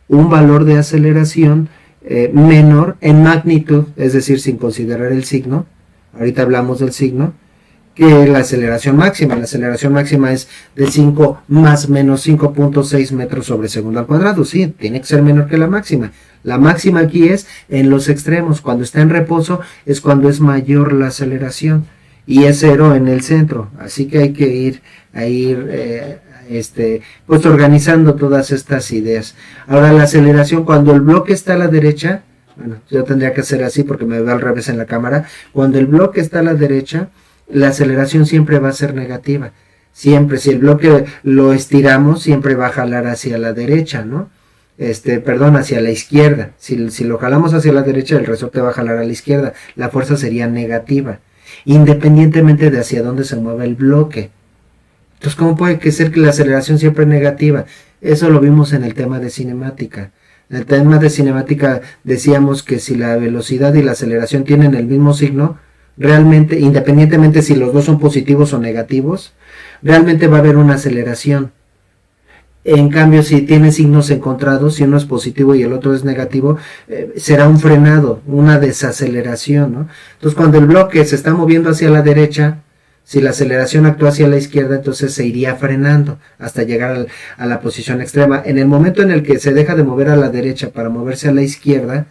Un valor de aceleración menor en magnitud, es decir, sin considerar el signo, ahorita hablamos del signo, que la aceleración máxima. La aceleración máxima es de 5 más menos 5.6 metros sobre segundo al cuadrado. Sí, tiene que ser menor que la máxima. La máxima aquí es en los extremos. Cuando está en reposo es cuando es mayor la aceleración, y es 0 en el centro. Así que hay que ir pues organizando todas estas ideas. Ahora, la aceleración, cuando el bloque está a la derecha, Bueno, yo tendría que hacer así porque me veo al revés en la cámara. Cuando el bloque está a la derecha, la aceleración siempre va a ser negativa. Siempre, si el bloque lo estiramos, siempre va a jalar hacia la derecha, ¿no? Perdón, hacia la izquierda. Si lo jalamos hacia la derecha, el resorte va a jalar a la izquierda. La fuerza sería negativa, independientemente de hacia dónde se mueva el bloque. Entonces, ¿cómo puede ser que la aceleración siempre es negativa? Eso lo vimos en el tema de cinemática. En el tema de cinemática decíamos que si la velocidad y la aceleración tienen el mismo signo, realmente, independientemente si los dos son positivos o negativos, realmente va a haber una aceleración. En cambio, si tiene signos encontrados, si uno es positivo y el otro es negativo, será un frenado, una desaceleración, ¿no? Entonces, cuando el bloque se está moviendo hacia la derecha, si la aceleración actúa hacia la izquierda, entonces se iría frenando hasta llegar a la posición extrema. En el momento en el que se deja de mover a la derecha para moverse a la izquierda,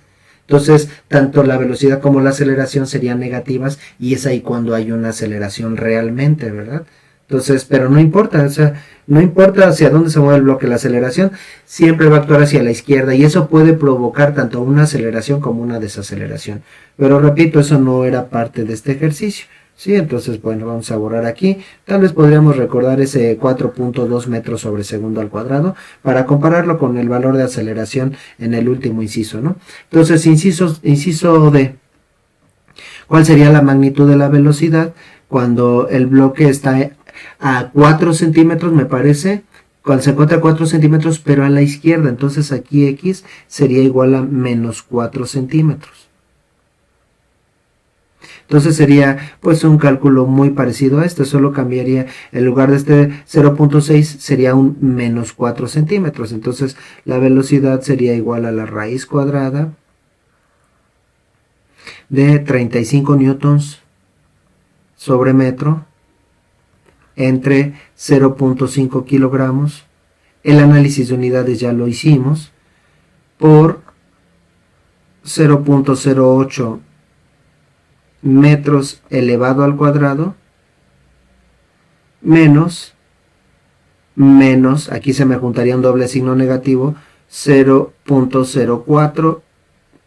entonces tanto la velocidad como la aceleración serían negativas y es ahí cuando hay una aceleración realmente, ¿verdad? Entonces, pero no importa, o sea, no importa hacia dónde se mueve el bloque, la aceleración siempre va a actuar hacia la izquierda y eso puede provocar tanto una aceleración como una desaceleración. Pero repito, eso no era parte de este ejercicio. Sí, entonces, bueno, vamos a borrar aquí. Tal vez podríamos recordar ese 4.2 metros sobre segundo al cuadrado para compararlo con el valor de aceleración en el último inciso, ¿no? Entonces, inciso D. ¿Cuál sería la magnitud de la velocidad cuando el bloque está a 4 centímetros, me parece? Cuando se encuentra a 4 centímetros, pero a la izquierda. Entonces, aquí X sería igual a menos 4 centímetros. Entonces sería pues un cálculo muy parecido a este, solo cambiaría, en lugar de este 0.6 sería un menos 4 centímetros. Entonces la velocidad sería igual a la raíz cuadrada de 35 newtons sobre metro entre 0.5 kilogramos. El análisis de unidades ya lo hicimos, por 0.08 metros elevado al cuadrado menos, aquí se me juntaría un doble signo negativo, 0.04,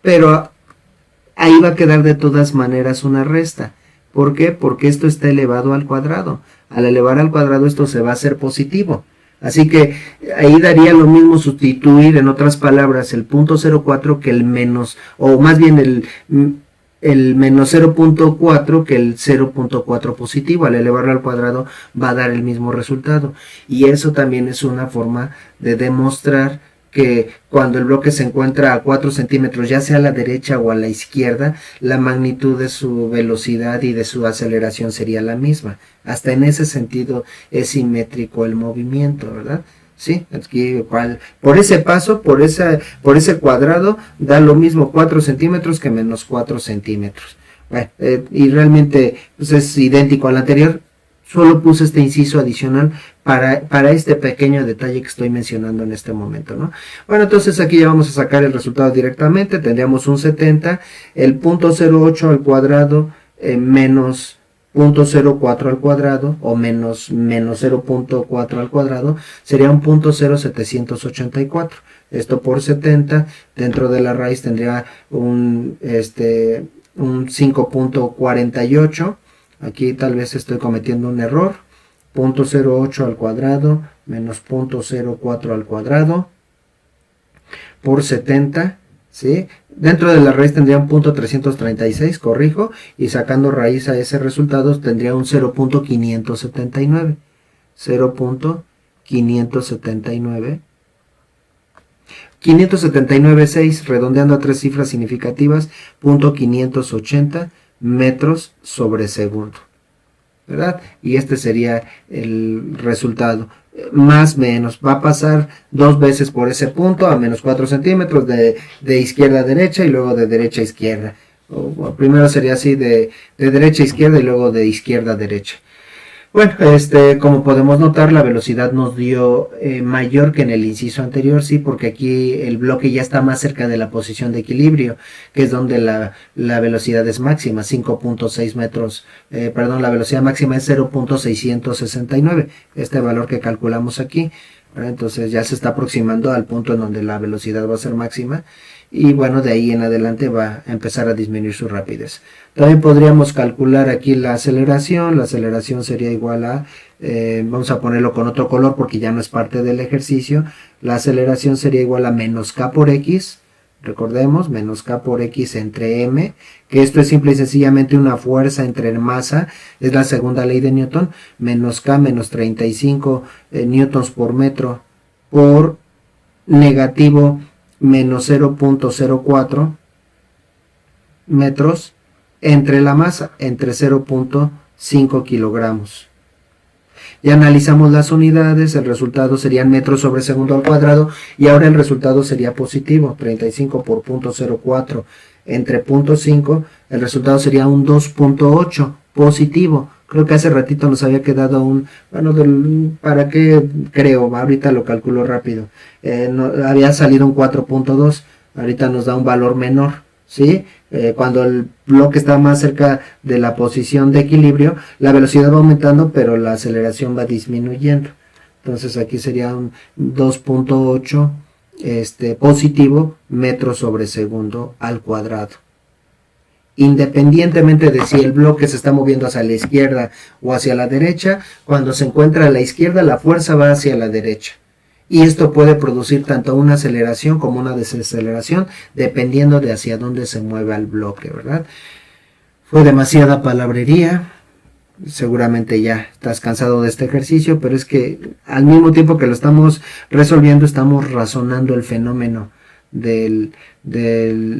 pero ahí va a quedar de todas maneras una resta. ¿Por qué? Porque esto está elevado al cuadrado. Al elevar al cuadrado esto se va a hacer positivo. Así que ahí daría lo mismo sustituir, en otras palabras, el 0.04 que el menos, o más bien el menos 0.4 que el 0.4 positivo. Al elevarlo al cuadrado va a dar el mismo resultado. Y eso también es una forma de demostrar que cuando el bloque se encuentra a 4 centímetros, ya sea a la derecha o a la izquierda, la magnitud de su velocidad y de su aceleración sería la misma. Hasta en ese sentido es simétrico el movimiento, ¿verdad? Sí, aquí por ese paso, por ese cuadrado, da lo mismo 4 centímetros que menos 4 centímetros. Bueno, y realmente pues es idéntico al anterior. Solo puse este inciso adicional para este pequeño detalle que estoy mencionando en este momento, ¿no? Bueno, entonces aquí ya vamos a sacar el resultado directamente. Tendríamos un 70, el 0.08 al cuadrado menos 0.04 al cuadrado o menos 0.4 al cuadrado sería un 0.0784. Esto por 70, dentro de la raíz tendría un 5.48. Aquí tal vez estoy cometiendo un error. 0.08 al cuadrado menos 0.04 al cuadrado por 70, ¿sí? Dentro de la raíz tendría un 0.336, corrijo, y sacando raíz a ese resultado tendría un 0.579. 0.579. 579.6, redondeando a tres cifras significativas, 0.580 metros sobre segundo, ¿verdad? Y este sería el resultado. Más menos, va a pasar dos veces por ese punto a menos 4 centímetros de izquierda a derecha y luego de derecha a izquierda. O primero sería así de derecha a izquierda y luego de izquierda a derecha. Bueno, como podemos notar, la velocidad nos dio mayor que en el inciso anterior, sí, porque aquí el bloque ya está más cerca de la posición de equilibrio, que es donde la velocidad es máxima, 5.6 metros, la velocidad máxima es 0.669, este valor que calculamos aquí, ¿verdad? Entonces ya se está aproximando al punto en donde la velocidad va a ser máxima, y bueno, de ahí en adelante va a empezar a disminuir su rapidez. También podríamos calcular aquí la aceleración sería igual a, vamos a ponerlo con otro color porque ya no es parte del ejercicio, la aceleración sería igual a menos k por x, recordemos, menos k por x entre m, que esto es simple y sencillamente una fuerza entre masa, es la segunda ley de Newton, menos k menos 35 newtons por metro por negativo menos 0.04 metros entre la masa, entre 0.5 kilogramos. Ya analizamos las unidades, el resultado serían metros sobre segundo al cuadrado y ahora el resultado sería positivo, 35 por 0.04 entre 0.5, el resultado sería un 2.8 positivo. Creo que hace ratito nos había quedado un, bueno, ¿para qué creo? Ahorita lo calculo rápido. Había salido un 4.2, ahorita nos da un valor menor, ¿sí? Cuando el bloque está más cerca de la posición de equilibrio, la velocidad va aumentando, pero la aceleración va disminuyendo. Entonces aquí sería un 2.8 positivo metros sobre segundo al cuadrado. Independientemente de si el bloque se está moviendo hacia la izquierda o hacia la derecha, cuando se encuentra a la izquierda, la fuerza va hacia la derecha. Y esto puede producir tanto una aceleración como una desaceleración, dependiendo de hacia dónde se mueva el bloque, ¿verdad? Fue demasiada palabrería. Seguramente ya estás cansado de este ejercicio, pero es que al mismo tiempo que lo estamos resolviendo, estamos razonando el fenómeno del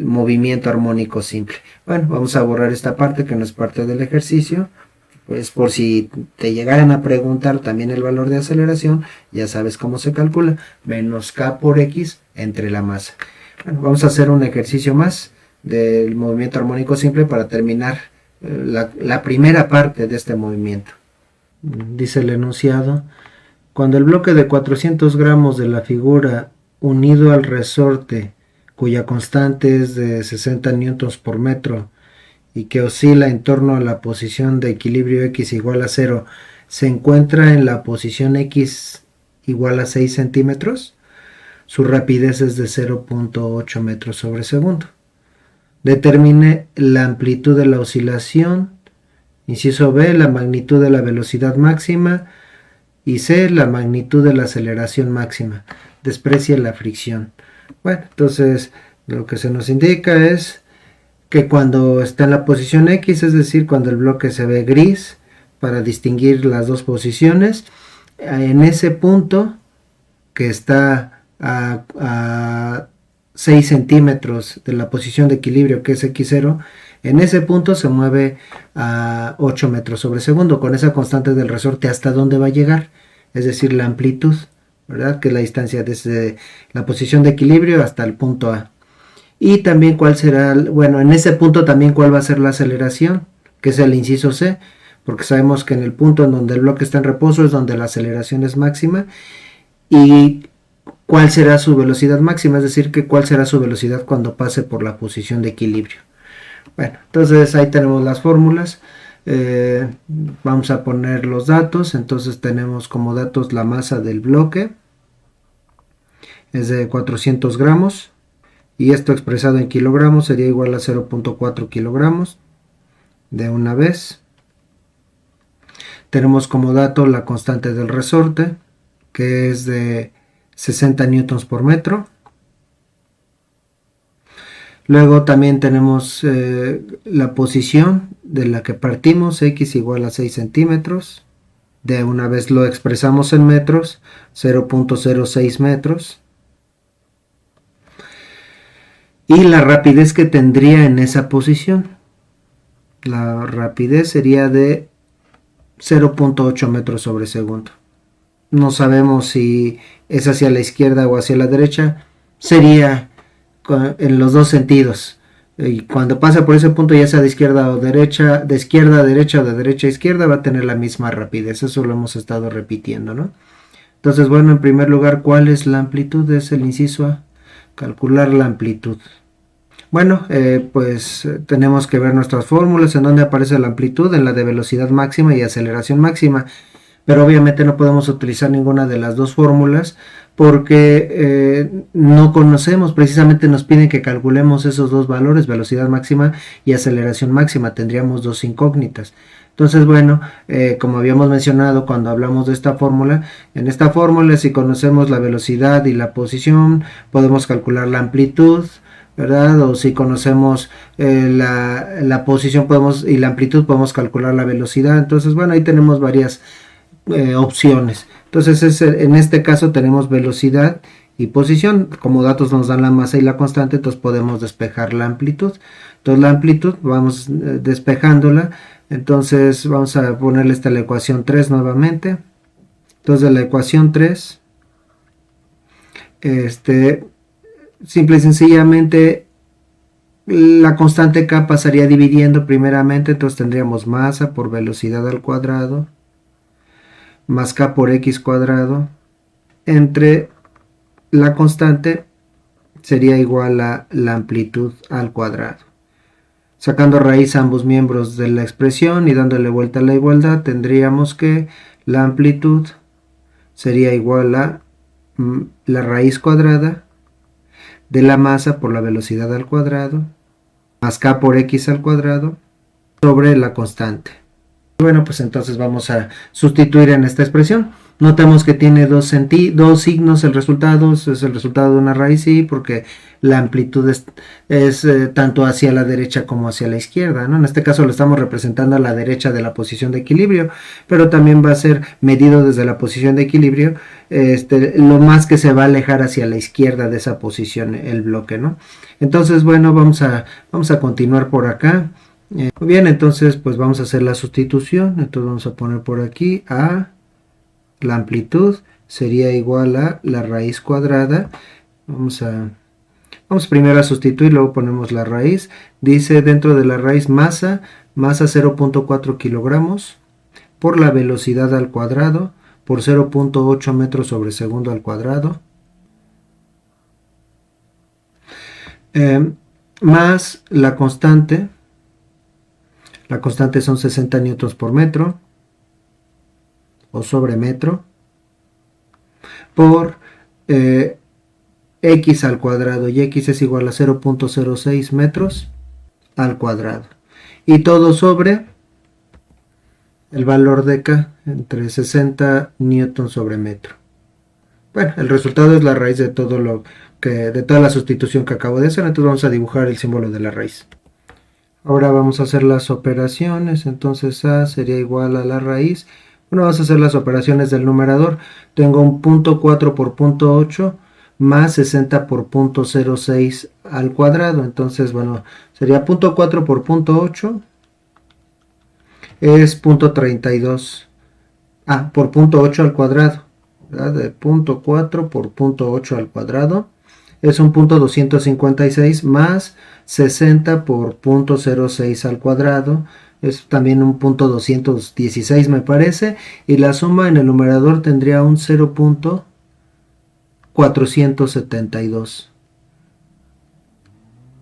movimiento armónico simple. Bueno, vamos a borrar esta parte que no es parte del ejercicio, pues por si te llegaran a preguntar también el valor de aceleración, ya sabes cómo se calcula, menos k por x entre la masa. Bueno, vamos a hacer un ejercicio más del movimiento armónico simple para terminar la primera parte de este movimiento. Dice el enunciado: cuando el bloque de 400 gramos de la figura unido al resorte, cuya constante es de 60 newtons por metro y que oscila en torno a la posición de equilibrio x igual a 0, se encuentra en la posición x igual a 6 centímetros, su rapidez es de 0.8 metros sobre segundo. Determine la amplitud de la oscilación, inciso B, la magnitud de la velocidad máxima, y C, la magnitud de la aceleración máxima. Desprecie la fricción. Bueno, entonces lo que se nos indica es que cuando está en la posición X, es decir, cuando el bloque se ve gris, para distinguir las dos posiciones, en ese punto que está a 6 centímetros de la posición de equilibrio, que es x0, en ese punto se mueve a 8 metros sobre segundo, con esa constante del resorte hasta dónde va a llegar, es decir, la amplitud, ¿verdad? Que es la distancia desde la posición de equilibrio hasta el punto A. Y también cuál será, bueno, en ese punto también cuál va a ser la aceleración, que es el inciso C, porque sabemos que en el punto en donde el bloque está en reposo es donde la aceleración es máxima, y cuál será su velocidad máxima, es decir, que cuál será su velocidad cuando pase por la posición de equilibrio. Bueno, entonces ahí tenemos las fórmulas. Vamos a poner los datos. Entonces tenemos como datos la masa del bloque, es de 400 gramos, y esto expresado en kilogramos sería igual a 0.4 kilogramos. De una vez tenemos como dato la constante del resorte, que es de 60 newtons por metro. Luego también tenemos la posición de la que partimos, x igual a 6 centímetros. De una vez lo expresamos en metros, 0.06 metros. Y la rapidez que tendría en esa posición. La rapidez sería de 0.8 metros sobre segundo. No sabemos si es hacia la izquierda o hacia la derecha. Sería en los dos sentidos. Y cuando pasa por ese punto, ya sea de izquierda o derecha, de izquierda a derecha o de derecha a izquierda, va a tener la misma rapidez. Eso lo hemos estado repitiendo, ¿no? Entonces, bueno, en primer lugar, ¿cuál es la amplitud? Es el inciso A. Calcular la amplitud. Bueno, pues tenemos que ver nuestras fórmulas. ¿En dónde aparece la amplitud? En la de velocidad máxima y aceleración máxima. Pero obviamente no podemos utilizar ninguna de las dos fórmulas porque no conocemos, precisamente nos piden que calculemos esos dos valores, velocidad máxima y aceleración máxima, tendríamos dos incógnitas. Entonces, bueno, como habíamos mencionado cuando hablamos de esta fórmula, en esta fórmula si conocemos la velocidad y la posición, podemos calcular la amplitud, ¿verdad? O si conocemos la posición y la amplitud, podemos calcular la velocidad. Entonces, bueno, ahí tenemos varias opciones. Entonces, en este caso tenemos velocidad y posición. Como datos nos dan la masa y la constante, entonces podemos despejar la amplitud. Entonces, la amplitud vamos despejándola. Entonces, vamos a ponerle esta la ecuación 3 nuevamente. Entonces, de la ecuación 3, simple y sencillamente la constante k pasaría dividiendo primeramente, entonces tendríamos masa por velocidad al cuadrado más k por x cuadrado entre la constante sería igual a la amplitud al cuadrado. Sacando raíz a ambos miembros de la expresión y dándole vuelta a la igualdad, tendríamos que la amplitud sería igual a la raíz cuadrada de la masa por la velocidad al cuadrado más k por x al cuadrado sobre la constante. Bueno, pues entonces vamos a sustituir en esta expresión. Notamos que tiene dos signos el resultado, es el resultado de una raíz y porque la amplitud es tanto hacia la derecha como hacia la izquierda, ¿no? En este caso lo estamos representando a la derecha de la posición de equilibrio, pero también va a ser medido desde la posición de equilibrio, lo más que se va a alejar hacia la izquierda de esa posición el bloque, ¿no? Entonces, bueno, vamos a continuar por acá. Muy bien, entonces pues vamos a hacer la sustitución. Entonces vamos a poner por aquí a la amplitud sería igual a la raíz cuadrada. Vamos primero a sustituir, luego ponemos la raíz. Dice dentro de la raíz masa 0.4 kilogramos por la velocidad al cuadrado por 0.8 metros sobre segundo al cuadrado más la constante. La constante son 60 newtons por metro o sobre metro por x al cuadrado, y x es igual a 0.06 metros al cuadrado. Y todo sobre el valor de k entre 60 newtons sobre metro. Bueno, el resultado es la raíz de todo de toda la sustitución que acabo de hacer. Entonces vamos a dibujar el símbolo de la raíz. Ahora vamos a hacer las operaciones, entonces a sería igual a la raíz. Bueno, vamos a hacer las operaciones del numerador. Tengo un punto 4 por punto 8 más 60 por punto 06 al cuadrado. Entonces, bueno, sería punto 4 por punto 8 es punto 32. Por punto 8 al cuadrado, ¿verdad? De punto 4 por punto 8 al cuadrado es un punto 256 más 60 por punto 06 al cuadrado es también un punto 216 me parece, y la suma en el numerador tendría un 0.472.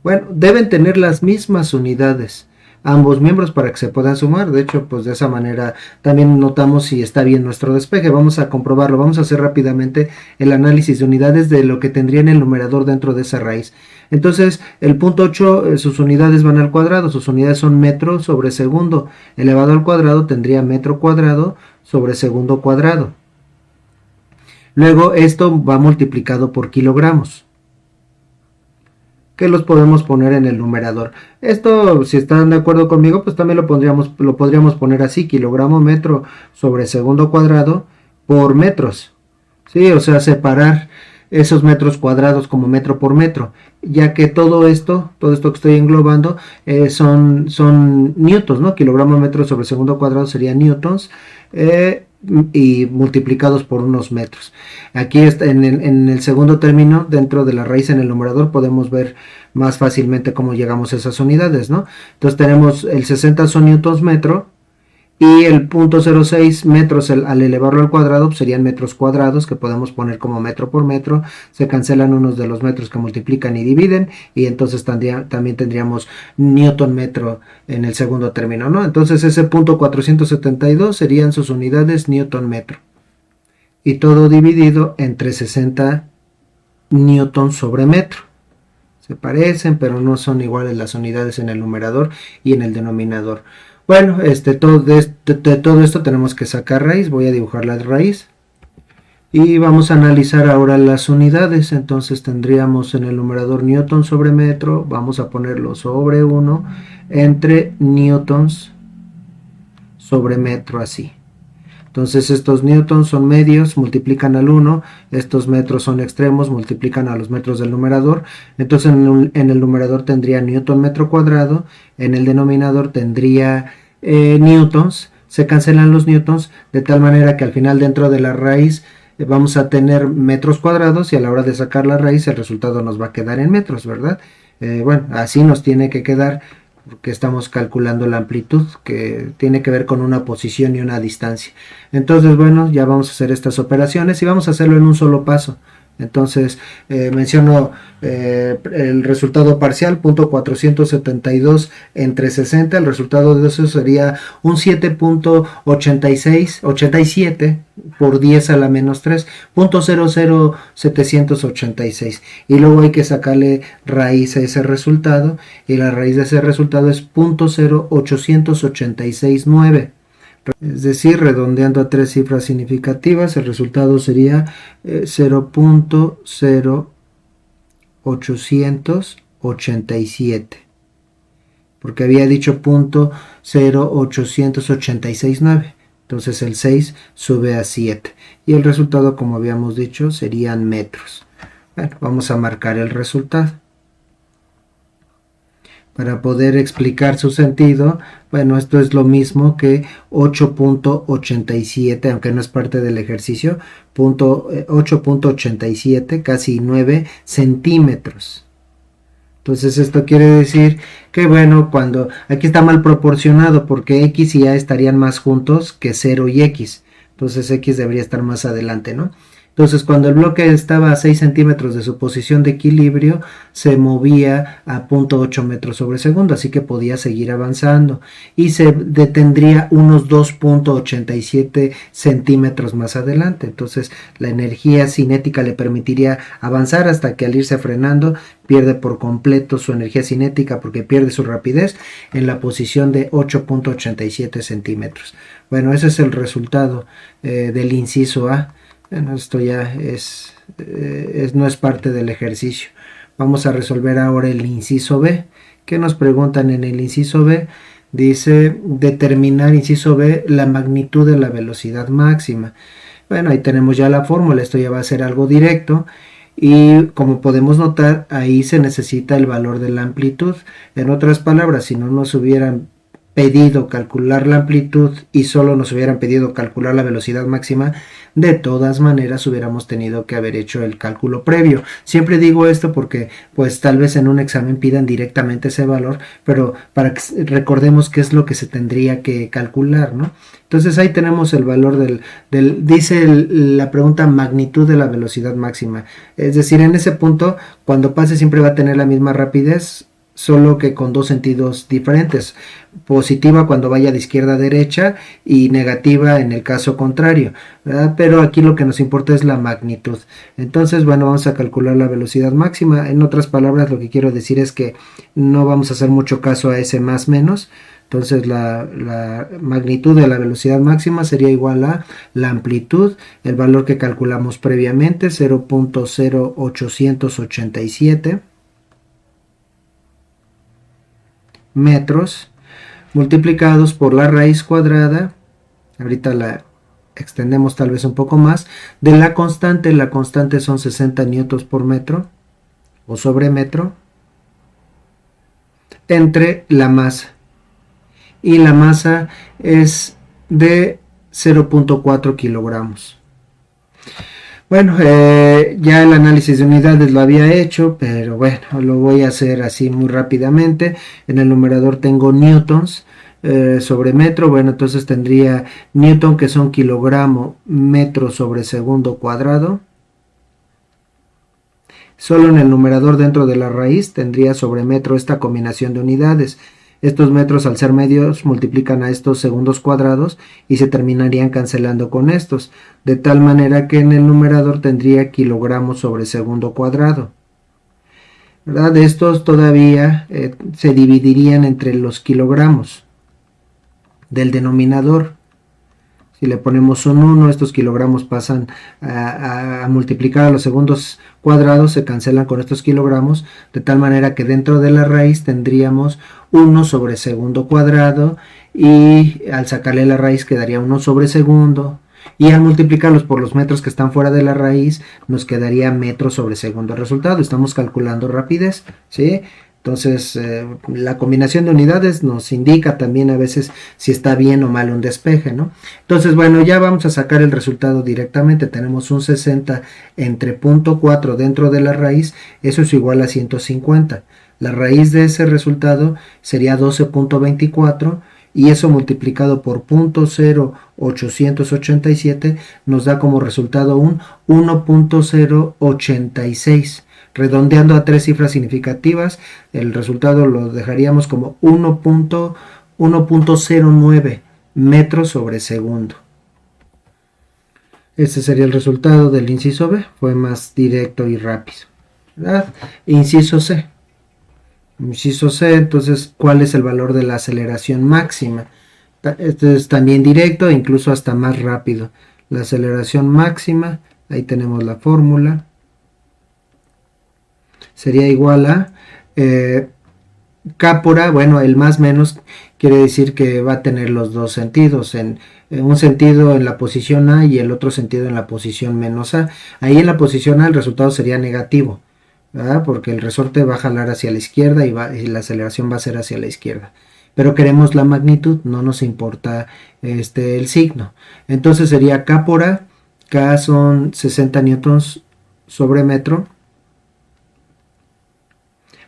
Bueno, deben tener las mismas unidades ambos miembros para que se puedan sumar. De hecho, pues de esa manera también notamos si está bien nuestro despeje. Vamos a comprobarlo. Vamos a hacer rápidamente el análisis de unidades de lo que tendría en el numerador dentro de esa raíz. Entonces, el punto 8, sus unidades van al cuadrado. Sus unidades son metro sobre segundo elevado al cuadrado. Tendría metro cuadrado sobre segundo cuadrado. Luego, esto va multiplicado por kilogramos, que los podemos poner en el numerador. Esto, si están de acuerdo conmigo, pues también lo podríamos poner así: kilogramo metro sobre segundo cuadrado por metros. Sí, o sea, separar esos metros cuadrados como metro por metro, ya que todo esto que estoy englobando son newtons, ¿no? Kilogramo metro sobre segundo cuadrado sería newtons, y multiplicados por unos metros. Aquí está en el segundo término, dentro de la raíz en el numerador, podemos ver más fácilmente cómo llegamos a esas unidades, ¿no? Entonces tenemos el 60 son newtons metro, y el punto 06 metros al elevarlo al cuadrado pues serían metros cuadrados, que podemos poner como metro por metro. Se cancelan unos de los metros que multiplican y dividen, y entonces también tendríamos newton metro en el segundo término, ¿no? Entonces ese punto 472 serían sus unidades newton metro. y todo dividido entre 60 newtons sobre metro. Se parecen, pero no son iguales las unidades en el numerador y en el denominador. Bueno, de todo esto tenemos que sacar raíz. Voy a dibujar la raíz. Y vamos a analizar ahora las unidades. Entonces tendríamos en el numerador newton sobre metro. Vamos a ponerlo sobre 1 entre newtons sobre metro, así. Entonces estos newtons son medios, multiplican al 1, estos metros son extremos, multiplican a los metros del numerador. Entonces en el numerador tendría newton metro cuadrado, en el denominador tendría newtons, se cancelan los newtons, de tal manera que al final dentro de la raíz vamos a tener metros cuadrados y a la hora de sacar la raíz el resultado nos va a quedar en metros, ¿verdad? Bueno, así nos tiene que quedar, porque estamos calculando la amplitud, que tiene que ver con una posición y una distancia. Entonces, bueno, ya vamos a hacer estas operaciones y vamos a hacerlo en un solo paso. Entonces, menciono el resultado parcial, 0.472 entre 60, el resultado de eso sería un 7.87 por 10 a la menos 3, 0.00786, y luego hay que sacarle raíz a ese resultado, y la raíz de ese resultado es 0.08869. Es decir, redondeando a tres cifras significativas, el resultado sería 0.0887, porque había dicho 0.08869. Entonces el 6 sube a 7 y el resultado, como habíamos dicho, serían metros. Bueno, vamos a marcar el resultado. Para poder explicar su sentido, bueno, esto es lo mismo que 8.87, aunque no es parte del ejercicio, 8.87, casi 9 centímetros. Entonces esto quiere decir que, bueno, cuando aquí está mal proporcionado, porque x y a estarían más juntos que 0 y x. Entonces x debería estar más adelante, ¿no? Entonces cuando el bloque estaba a 6 centímetros de su posición de equilibrio, se movía a 0.8 metros sobre segundo, así que podía seguir avanzando y se detendría unos 2.87 centímetros más adelante. Entonces la energía cinética le permitiría avanzar hasta que al irse frenando pierde por completo su energía cinética, porque pierde su rapidez en la posición de 8.87 centímetros. Bueno, ese es el resultado del inciso A. Bueno, esto ya no es parte del ejercicio. Vamos a resolver ahora el inciso B. ¿Qué nos preguntan en el inciso B? Dice determinar, inciso B, la magnitud de la velocidad máxima. Bueno, ahí tenemos ya la fórmula. Esto ya va a ser algo directo. Y como podemos notar, ahí se necesita el valor de la amplitud. En otras palabras, si no nos hubieran pedido calcular la amplitud y solo nos hubieran pedido calcular la velocidad máxima, de todas maneras hubiéramos tenido que haber hecho el cálculo previo. Siempre digo esto porque pues tal vez en un examen pidan directamente ese valor, pero para que recordemos qué es lo que se tendría que calcular, ¿no? Entonces ahí tenemos el valor dice la pregunta magnitud de la velocidad máxima. Es decir, en ese punto, cuando pase siempre va a tener la misma rapidez, solo que con dos sentidos diferentes, positiva cuando vaya de izquierda a derecha y negativa en el caso contrario, ¿verdad? Pero aquí lo que nos importa es la magnitud. Entonces, bueno, vamos a calcular la velocidad máxima. En otras palabras, lo que quiero decir es que no vamos a hacer mucho caso a ese más menos. Entonces la magnitud de la velocidad máxima sería igual a la amplitud, el valor que calculamos previamente, 0.0887 metros, multiplicados por la raíz cuadrada, ahorita la extendemos tal vez un poco más, de la constante son 60 newtons por metro, o sobre metro, entre la masa, y la masa es de 0.4 kilogramos. Bueno, ya el análisis de unidades lo había hecho, pero bueno, lo voy a hacer así muy rápidamente. En el numerador tengo newtons sobre metro. Bueno, entonces tendría newton, que son kilogramo metro sobre segundo cuadrado. Solo en el numerador, dentro de la raíz, tendría sobre metro esta combinación de unidades. Estos metros, al ser medios, multiplican a estos segundos cuadrados y se terminarían cancelando con estos, de tal manera que en el numerador tendría kilogramos sobre segundo cuadrado, ¿verdad? Estos todavía se dividirían entre los kilogramos del denominador. Si le ponemos un 1, estos kilogramos pasan a multiplicar a los segundos cuadrados, se cancelan con estos kilogramos, de tal manera que dentro de la raíz tendríamos 1 sobre segundo cuadrado, y al sacarle la raíz quedaría 1 sobre segundo, y al multiplicarlos por los metros que están fuera de la raíz nos quedaría metros sobre segundo. Resultado, estamos calculando rapidez, ¿sí? Entonces, la combinación de unidades nos indica también a veces si está bien o mal un despeje, ¿no? Entonces, bueno, ya vamos a sacar el resultado directamente. Tenemos un 60 entre 0.4 dentro de la raíz, eso es igual a 150. La raíz de ese resultado sería 12.24, y eso multiplicado por 0.0887 nos da como resultado un 1.086. Redondeando a 3 cifras significativas, el resultado lo dejaríamos como 1.09 metros sobre segundo. Este sería el resultado del inciso B, fue más directo y rápido, ¿verdad? Inciso C. Inciso C, entonces, ¿cuál es el valor de la aceleración máxima? Este es también directo e incluso hasta más rápido. La aceleración máxima, ahí tenemos la fórmula, sería igual a K por A. Bueno, el más menos quiere decir que va a tener los dos sentidos, en un sentido en la posición A y el otro sentido en la posición menos A. Ahí en la posición A el resultado sería negativo, ¿verdad? Porque el resorte va a jalar hacia la izquierda y la aceleración va a ser hacia la izquierda. Pero queremos la magnitud, no nos importa el signo. Entonces sería K por A. K son 60 newtons sobre metro,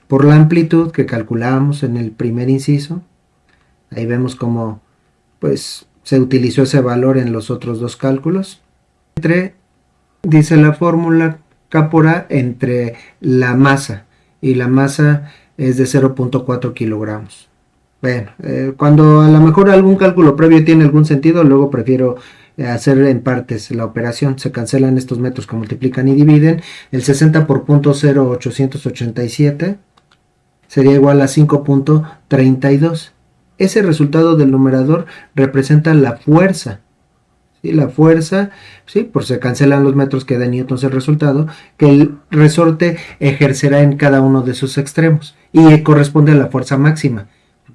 por la amplitud que calculábamos en el primer inciso. Ahí vemos cómo pues se utilizó ese valor en los otros dos cálculos. Dice la fórmula, K por A entre la masa, y la masa es de 0.4 kilogramos. Bueno, cuando a lo mejor algún cálculo previo tiene algún sentido, luego prefiero hacer en partes la operación. Se cancelan estos metros que multiplican y dividen. El 60 por 0.0887 sería igual a 5.32. Ese resultado del numerador representa la fuerza, ¿sí? La fuerza, ¿sí? Por se cancelan los metros, queda newtons el resultado, que el resorte ejercerá en cada uno de sus extremos, y corresponde a la fuerza máxima,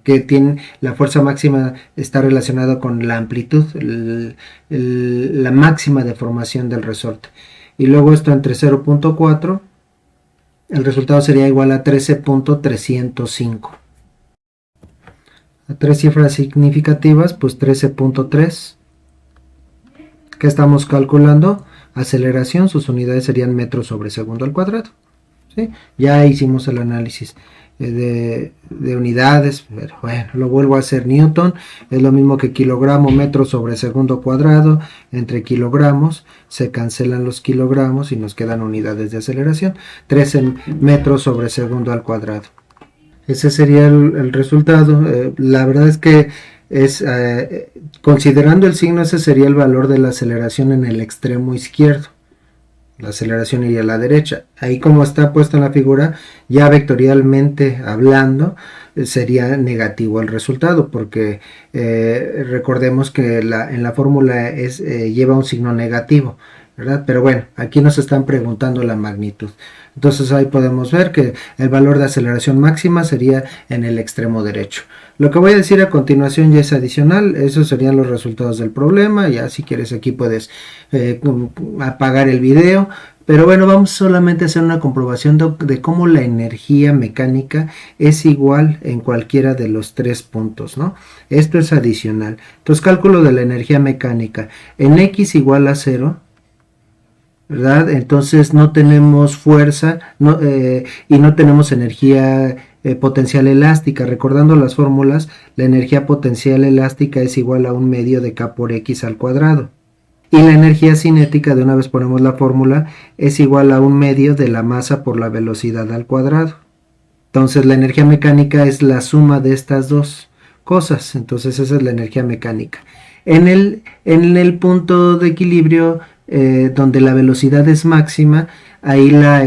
que tiene la fuerza máxima, está relacionada con la amplitud, la máxima deformación del resorte. Y luego esto entre 0.4, el resultado sería igual a 13.305. A 3 cifras significativas, pues 13.3. ¿Qué estamos calculando? Aceleración, sus unidades serían metros sobre segundo al cuadrado, ¿sí? Ya hicimos el análisis de unidades, pero bueno, lo vuelvo a hacer. Newton es lo mismo que kilogramo metro sobre segundo cuadrado. Entre kilogramos se cancelan los kilogramos y nos quedan unidades de aceleración, 13 metros sobre segundo al cuadrado. Ese sería el resultado. La verdad es que considerando el signo, ese sería el valor de la aceleración en el extremo izquierdo. La aceleración iría a la derecha. Ahí, como está puesto en la figura, ya vectorialmente hablando, sería negativo el resultado, porque recordemos que en la fórmula lleva un signo negativo, ¿verdad? Pero bueno, aquí nos están preguntando la magnitud. Entonces ahí podemos ver que el valor de aceleración máxima sería en el extremo derecho. Lo que voy a decir a continuación ya es adicional. Esos serían los resultados del problema. Ya si quieres aquí puedes apagar el video. Pero bueno, vamos solamente a hacer una comprobación de cómo la energía mecánica es igual en cualquiera de los tres puntos, ¿no? Esto es adicional. Entonces, cálculo de la energía mecánica. En X igual a 0, ¿verdad? Entonces no tenemos fuerza y no tenemos energía potencial elástica. Recordando las fórmulas, la energía potencial elástica es igual a 1/2 de K por X al cuadrado. Y la energía cinética, de una vez ponemos la fórmula, es igual a 1/2 de la masa por la velocidad al cuadrado. Entonces la energía mecánica es la suma de estas dos cosas. Entonces esa es la energía mecánica. En el punto de equilibrio, donde la velocidad es máxima, ahí la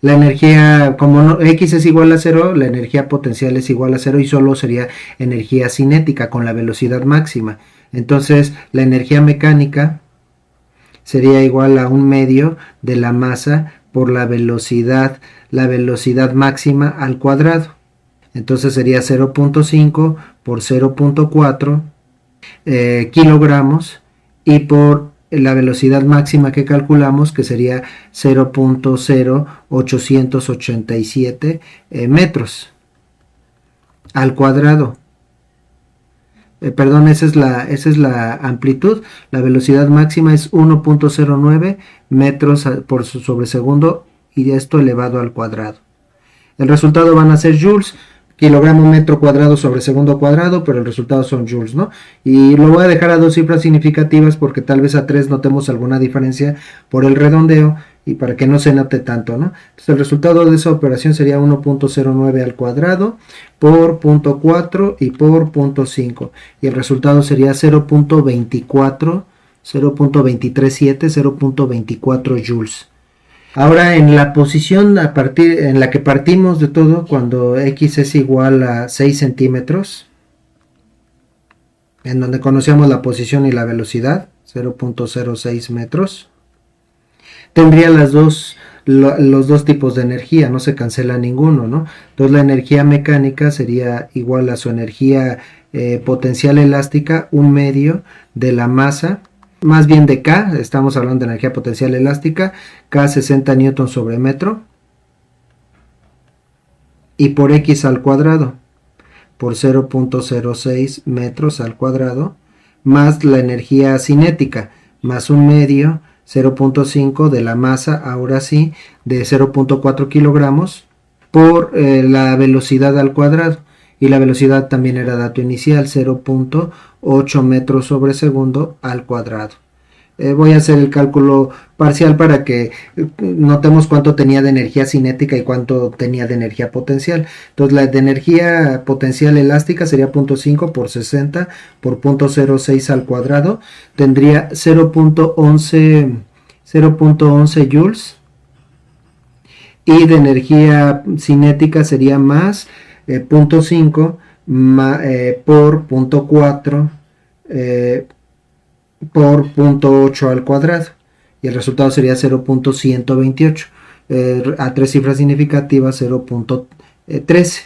energía, como X es igual a 0, la energía potencial es igual a 0 y solo sería energía cinética con la velocidad máxima. Entonces la energía mecánica sería igual a un medio de la masa por la velocidad máxima al cuadrado. Entonces sería 0.5 por 0.4 kilogramos, y por la velocidad máxima que calculamos, que sería 0.0887 metros al cuadrado. Perdón, esa es la amplitud. La velocidad máxima es 1.09 metros sobre segundo, y esto elevado al cuadrado. El resultado van a ser joules, kilogramo metro cuadrado sobre segundo cuadrado, pero el resultado son joules, ¿no? Y lo voy a dejar a dos cifras significativas porque tal vez a 3 notemos alguna diferencia por el redondeo y para que no se note tanto, ¿no? Entonces el resultado de esa operación sería 1.09 al cuadrado por 0.4 y por 0.5, y el resultado sería 0.24, 0.237, 0.24 joules. Ahora, en la posición en la que partimos de todo, cuando X es igual a 6 centímetros, en donde conocíamos la posición y la velocidad, 0.06 metros, tendría los dos tipos de energía, no se cancela ninguno, ¿no? Entonces la energía mecánica sería igual a su energía potencial elástica, un medio de la masa, más bien de K, estamos hablando de energía potencial elástica, K 60 newton sobre metro, y por X al cuadrado, por 0.06 metros al cuadrado, más la energía cinética, más un medio, 0.5 de la masa, ahora sí, de 0.4 kilogramos, por la velocidad al cuadrado. Y la velocidad también era dato inicial, 0.8 metros sobre segundo al cuadrado. Voy a hacer el cálculo parcial para que notemos cuánto tenía de energía cinética y cuánto tenía de energía potencial. Entonces la de energía potencial elástica sería 0.5 por 60 por 0.06 al cuadrado. Tendría 0.11 joules. Y de energía cinética sería más 0.5 por 0.4 por 0.8 al cuadrado, y el resultado sería 0.128, a tres cifras significativas 0.13.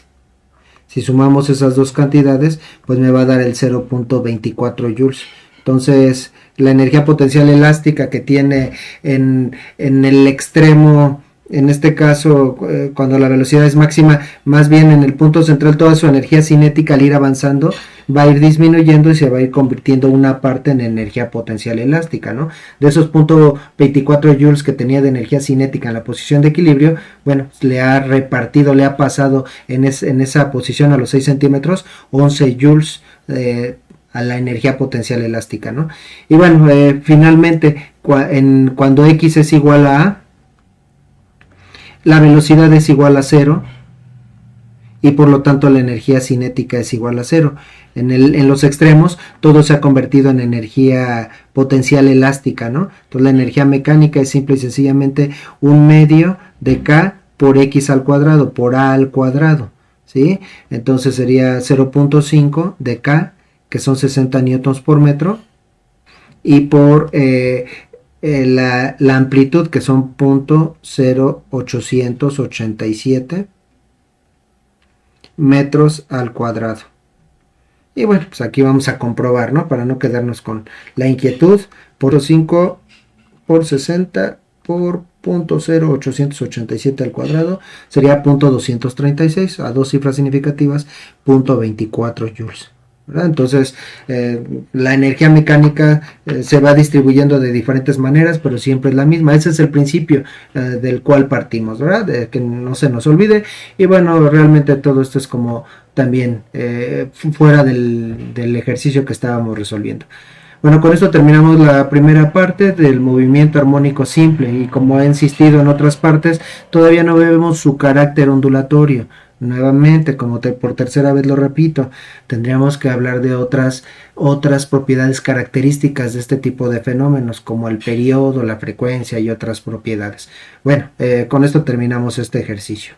Si sumamos esas dos cantidades, pues me va a dar el 0.24 joules. Entonces la energía potencial elástica que tiene en el extremo, en este caso cuando la velocidad es máxima, más bien en el punto central, toda su energía cinética al ir avanzando va a ir disminuyendo y se va a ir convirtiendo una parte en energía potencial elástica, ¿no? De esos 0.24 joules que tenía de energía cinética en la posición de equilibrio, bueno, le ha pasado en esa posición a los 6 centímetros 11 joules a la energía potencial elástica, ¿no? Y bueno, finalmente cuando X es igual a A, la velocidad es igual a 0 y por lo tanto la energía cinética es igual a 0. En los extremos todo se ha convertido en energía potencial elástica, ¿no? Entonces la energía mecánica es simple y sencillamente un medio de K por X al cuadrado, por A al cuadrado, ¿sí? Entonces sería 0.5 de K, que son 60 newtons por metro, y por la amplitud, que son 0.0887 metros al cuadrado. Y bueno, pues aquí vamos a comprobar, ¿no? Para no quedarnos con la inquietud. Por 5 por 60 por 0.0887 al cuadrado sería 0.236, a dos cifras significativas, 0.24 joules. ¿Verdad? Entonces la energía mecánica se va distribuyendo de diferentes maneras, pero siempre es la misma. Ese es el principio del cual partimos, ¿verdad? Que no se nos olvide. Y bueno, realmente todo esto es como también fuera del ejercicio que estábamos resolviendo. Bueno, con esto terminamos la primera parte del movimiento armónico simple y como he insistido en otras partes, todavía no vemos su carácter ondulatorio. Nuevamente, por tercera vez lo repito, tendríamos que hablar de otras propiedades características de este tipo de fenómenos, como el periodo, la frecuencia y otras propiedades. Bueno, con esto terminamos este ejercicio.